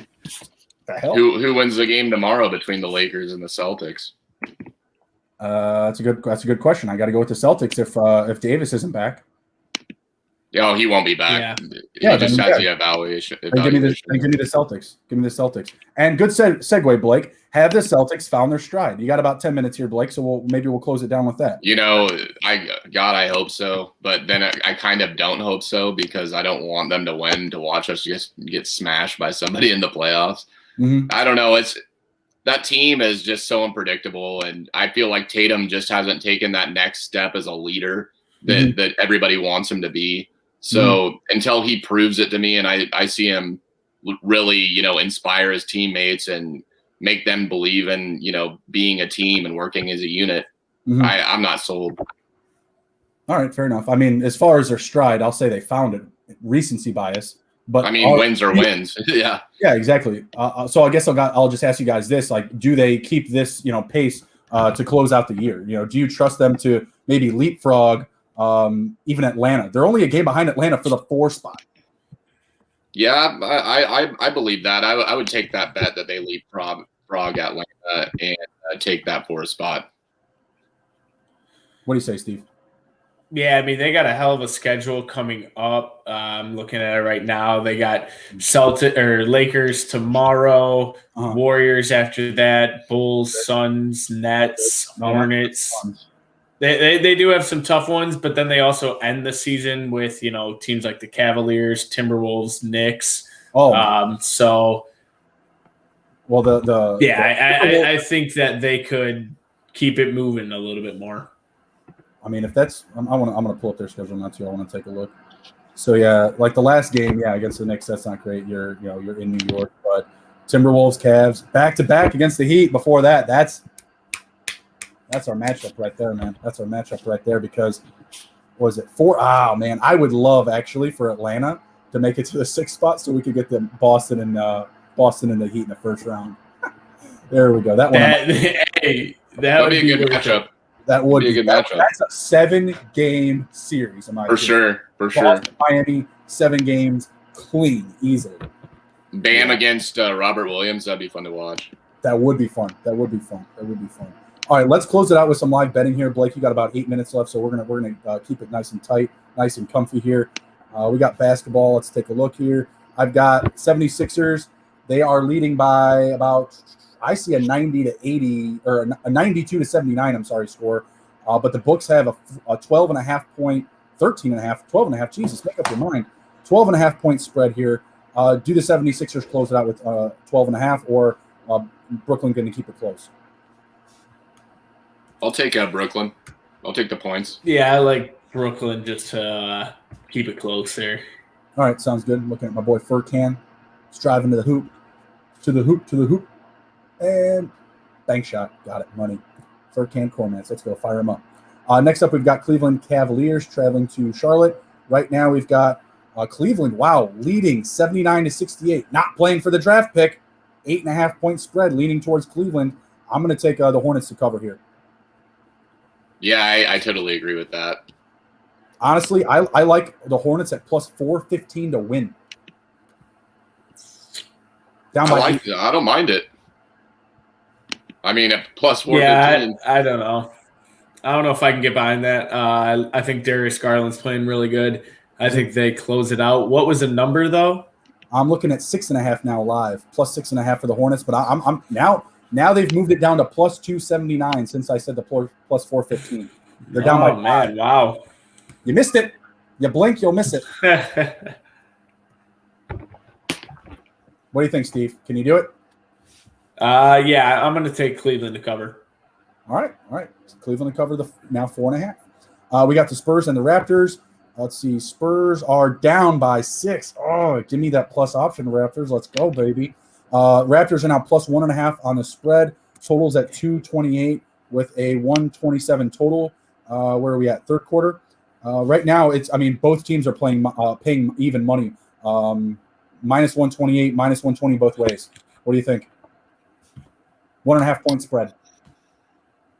The hell? Who wins the game tomorrow between the Lakers and the Celtics? That's a good question. I got to go with the Celtics if Davis isn't back. Oh, he won't be back. Yeah. He just has the evaluation. Give me the Celtics. Give me the Celtics. And good segue, Blake. Have the Celtics found their stride? You got about 10 minutes here, Blake, so maybe we'll close it down with that. I hope so. But then I kind of don't hope so because I don't want them to win to watch us just get smashed by somebody in the playoffs. Mm-hmm. I don't know. That team is just so unpredictable, and I feel like Tatum just hasn't taken that next step as a leader that everybody wants him to be. So until he proves it to me and I see him really, inspire his teammates and make them believe in, being a team and working as a unit, I'm not sold. All right, fair enough. I mean, as far as their stride, I'll say they found it. Recency bias. But I mean, wins are wins. Yeah. Yeah, exactly. So I guess I'll just ask you guys this: like, do they keep this, pace to close out the year? Do you trust them to maybe leapfrog even Atlanta? They're only a game behind Atlanta for the 4 spot. Yeah, I believe that. I would take that bet that they leapfrog Atlanta and take that 4 spot. What do you say, Steve? Yeah, I mean, they got a hell of a schedule coming up. I'm looking at it right now. They got Lakers tomorrow, Warriors after that, Bulls, Suns, Nets, Hornets. They do have some tough ones, but then they also end the season with, teams like the Cavaliers, Timberwolves, Knicks. So Well, I think that they could keep it moving a little bit more. I mean, if that's, I'm going to pull up their schedule now too. I want to take a look. So yeah, like the last game, against the Knicks, that's not great. You're in New York, but Timberwolves, Cavs, back to back against the Heat. Before that, that's our matchup right there, man. That's our matchup right there because was it 4? Oh man, I would love actually for Atlanta to make it to the 6th spot so we could get the Boston and the Heat in the first round. There we go. That one. That'd be a good matchup. That would be a good matchup. That's a 7-game series. For sure. Boston, Miami, 7 games, clean, easily. Bam against Robert Williams. That'd be fun to watch. That would be fun. All right, let's close it out with some live betting here. Blake, you got about 8 minutes left, so we're gonna keep it nice and tight, nice and comfy here. We got basketball. Let's take a look here. I've got 76ers. They are leading by about, I see a 90 to 80 or a 92 to 79. I'm sorry, score. But the books have a 12.5 point, 13.5, 12.5. Jesus, make up your mind. 12.5 point spread here. Do the 76ers close it out with 12.5, or Brooklyn going to keep it close? I'll take Brooklyn. I'll take the points. Yeah, I like Brooklyn just to keep it close there. All right, sounds good. Looking at my boy Furkan. He's driving to the hoop. And bank shot. Got it. Money. Furkan Cormans. Let's go. Fire him up. Next up, we've got Cleveland Cavaliers traveling to Charlotte. Right now, we've got Cleveland, leading 79 to 68. Not playing for the draft pick. 8.5 point spread leaning towards Cleveland. I'm going to take the Hornets to cover here. Yeah, I totally agree with that. Honestly, I like the Hornets at plus 415 to win. I don't mind it. I mean, at plus 415. Yeah, I don't know. I don't know if I can get behind that. I think Darius Garland's playing really good. I think they close it out. What was the number, though? I'm looking at 6.5 now live, plus 6.5 for the Hornets. But I'm now they've moved it down to plus 279 since I said the plus 415. They're down by 5. Man, wow. You missed it. You blink, you'll miss it. What do you think, Steve? Can you do it? Yeah, I'm going to take Cleveland to cover. All right. Cleveland to cover now 4.5. We got the Spurs and the Raptors. Let's see. Spurs are down by 6. Oh, give me that plus option, Raptors. Let's go, baby. Raptors are now plus 1.5 on the spread. Totals at 228 with a 127 total. Where are we at? Third quarter. Right now, both teams are paying even money. Minus 128, minus 120 both ways. What do you think? 1.5 point spread.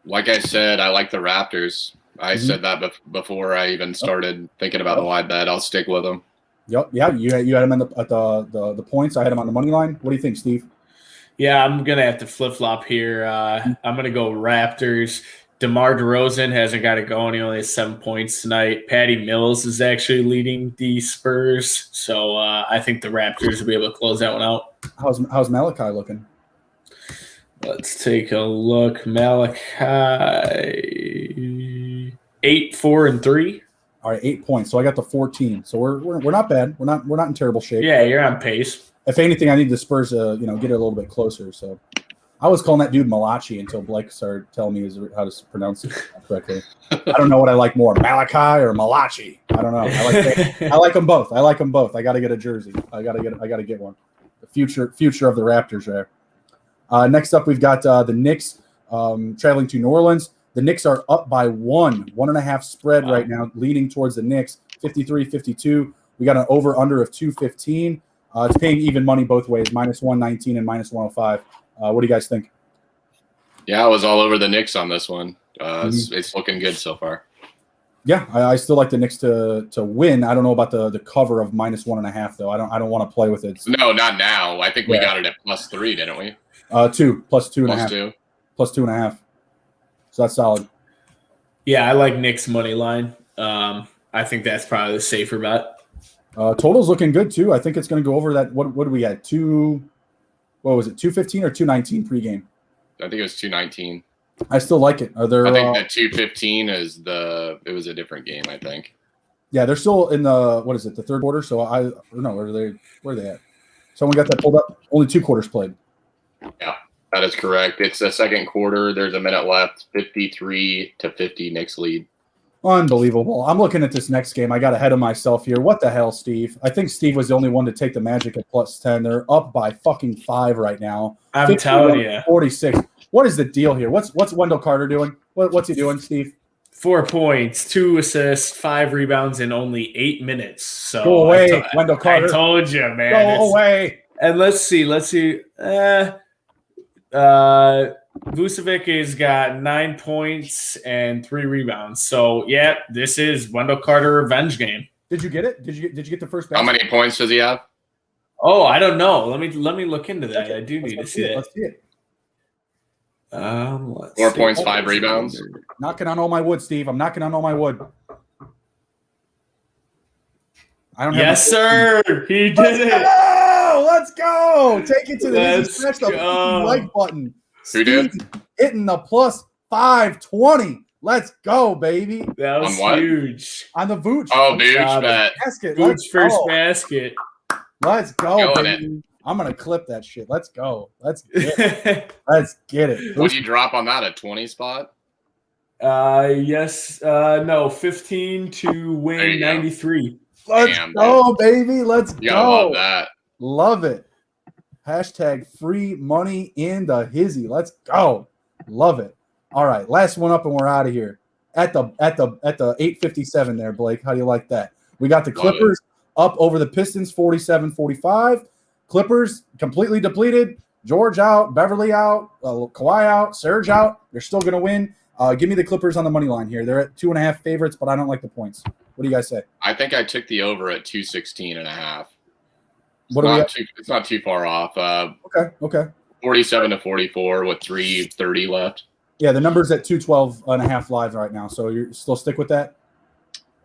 Like I said, I like the Raptors. I said that before I even started thinking about the live bet. I'll stick with them. Yep. Yeah. You had them at the points. I had them on the money line. What do you think, Steve? Yeah, I'm gonna have to flip flop here. I'm gonna go Raptors. DeMar DeRozan hasn't got it going. He only has 7 points tonight. Patty Mills is actually leading the Spurs, so I think the Raptors will be able to close that one out. How's Malachi looking? Let's take a look. Malachi 8, 4, and 3. All right, 8 points. So I got the 14. So we're not bad. We're not in terrible shape. Yeah, you're on pace. If anything, I need the Spurs to get it a little bit closer. So I was calling that dude Malachi until Blake started telling me how to pronounce it correctly. I don't know what I like more, Malachi or Malachi. I don't know. I like them both. I got to get a jersey. I got to get one. The future of the Raptors there. Next up, we've got the Knicks traveling to New Orleans. The Knicks are up by 1.5 spread right now, leaning towards the Knicks, 53-52. We got an over-under of 215. It's paying even money both ways, minus 119 and minus 105. What do you guys think? Yeah, I was all over the Knicks on this one. It's looking good so far. Yeah, I still like the Knicks to win. I don't know about the cover of minus 1.5 though. I don't want to play with it. No, not now. I think we got it at plus 3, didn't we? 2 plus 2.5. Plus 2. Plus 2.5. So that's solid. Yeah, I like Knicks money line. I think that's probably the safer bet. Total's looking good too. I think it's going to go over that. What do we got? 215 or 219 pregame? I think it was 219. I still like it. Are there? I think that 215 is it was a different game. I think. Yeah, they're still in the the third quarter. So where are they at? Someone got that pulled up. Only 2 quarters played. Yeah, that is correct. It's the second quarter. There's a minute left. 53-50 Knicks lead. Unbelievable. I'm looking at this next game. I got ahead of myself here. What the hell, Steve? I think Steve was the only one to take the Magic at +10. They're up by fucking 5 right now. I'm telling you. 46. What is the deal here? What's Wendell Carter doing? What's he doing, Steve? 4 points, 2 assists, 5 rebounds in only 8 minutes. So go away, Wendell Carter. I told you, man. Go away. And let's see. Vucevic has got 9 points and 3 rebounds. So yeah, this is Wendell Carter revenge game. Did you get it? Did you get the first basket? How many points does he have? Oh, I don't know. Let me look into that. Okay. I do need to see it. Let's see it. 4 points, 5 rebounds. Knocking on all my wood, Steve. I'm knocking on all my wood. I don't have yes, sir. He did it. Let's go. Take it to the Hizzy. Smash the like button. Who did? Hitting the +520. Let's go, baby. That was huge. On the Vooch. Oh, Vooch bet. Vooch first basket. Let's go, baby. I'm going to clip that shit. Let's go. Let's get it. Let's get it. What do you drop on that? A 20 spot? Yes. No, 15 to win 93. Let's go, baby. Let's go. Love that. Love it. Hashtag free money in the Hizzy. Let's go. Love it. All right. Last one up and we're out of here. At the 8:57 there, Blake. How do you like that? We got the Clippers up over the Pistons 47-45. Clippers completely depleted. George out, Beverly out, Kawhi out, Serge out. They're still going to win. Give me the Clippers on the money line here. They're at 2.5 favorites, but I don't like the points. What do you guys say? I think I took the over at 216.5. It's not too far off. Okay. 47-44 with 3:30 left. Yeah, the number's at 212.5 live right now. So you still stick with that?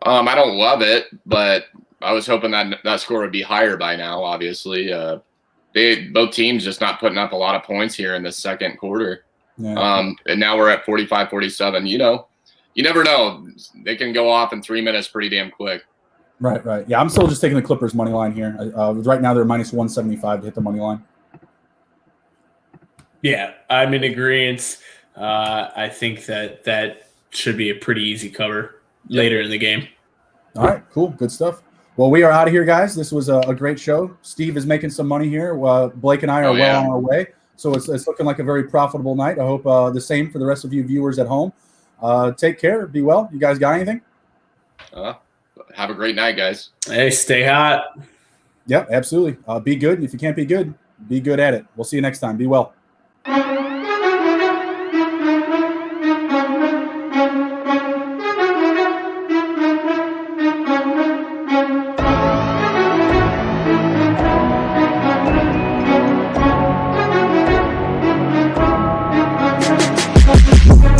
I don't love it, but I was hoping that score would be higher by now. Obviously, both teams just not putting up a lot of points here in the second quarter. Yeah. And now we're at 45-47. You never know. They can go off in 3 minutes pretty damn quick. Right. Yeah, I'm still just taking the Clippers money line here. Right now they're -175 to hit the money line. Yeah, I'm in agreement. I think that should be a pretty easy cover later in the game. All right, cool. Good stuff. Well, we are out of here, guys. This was a great show. Steve is making some money here. Blake and I are well on our way. So it's looking like a very profitable night. I hope the same for the rest of you viewers at home. Take care. Be well. You guys got anything? Have a great night, guys. Hey, stay hot. Yep, absolutely. Be good. If you can't be good at it. We'll see you next time. Be well.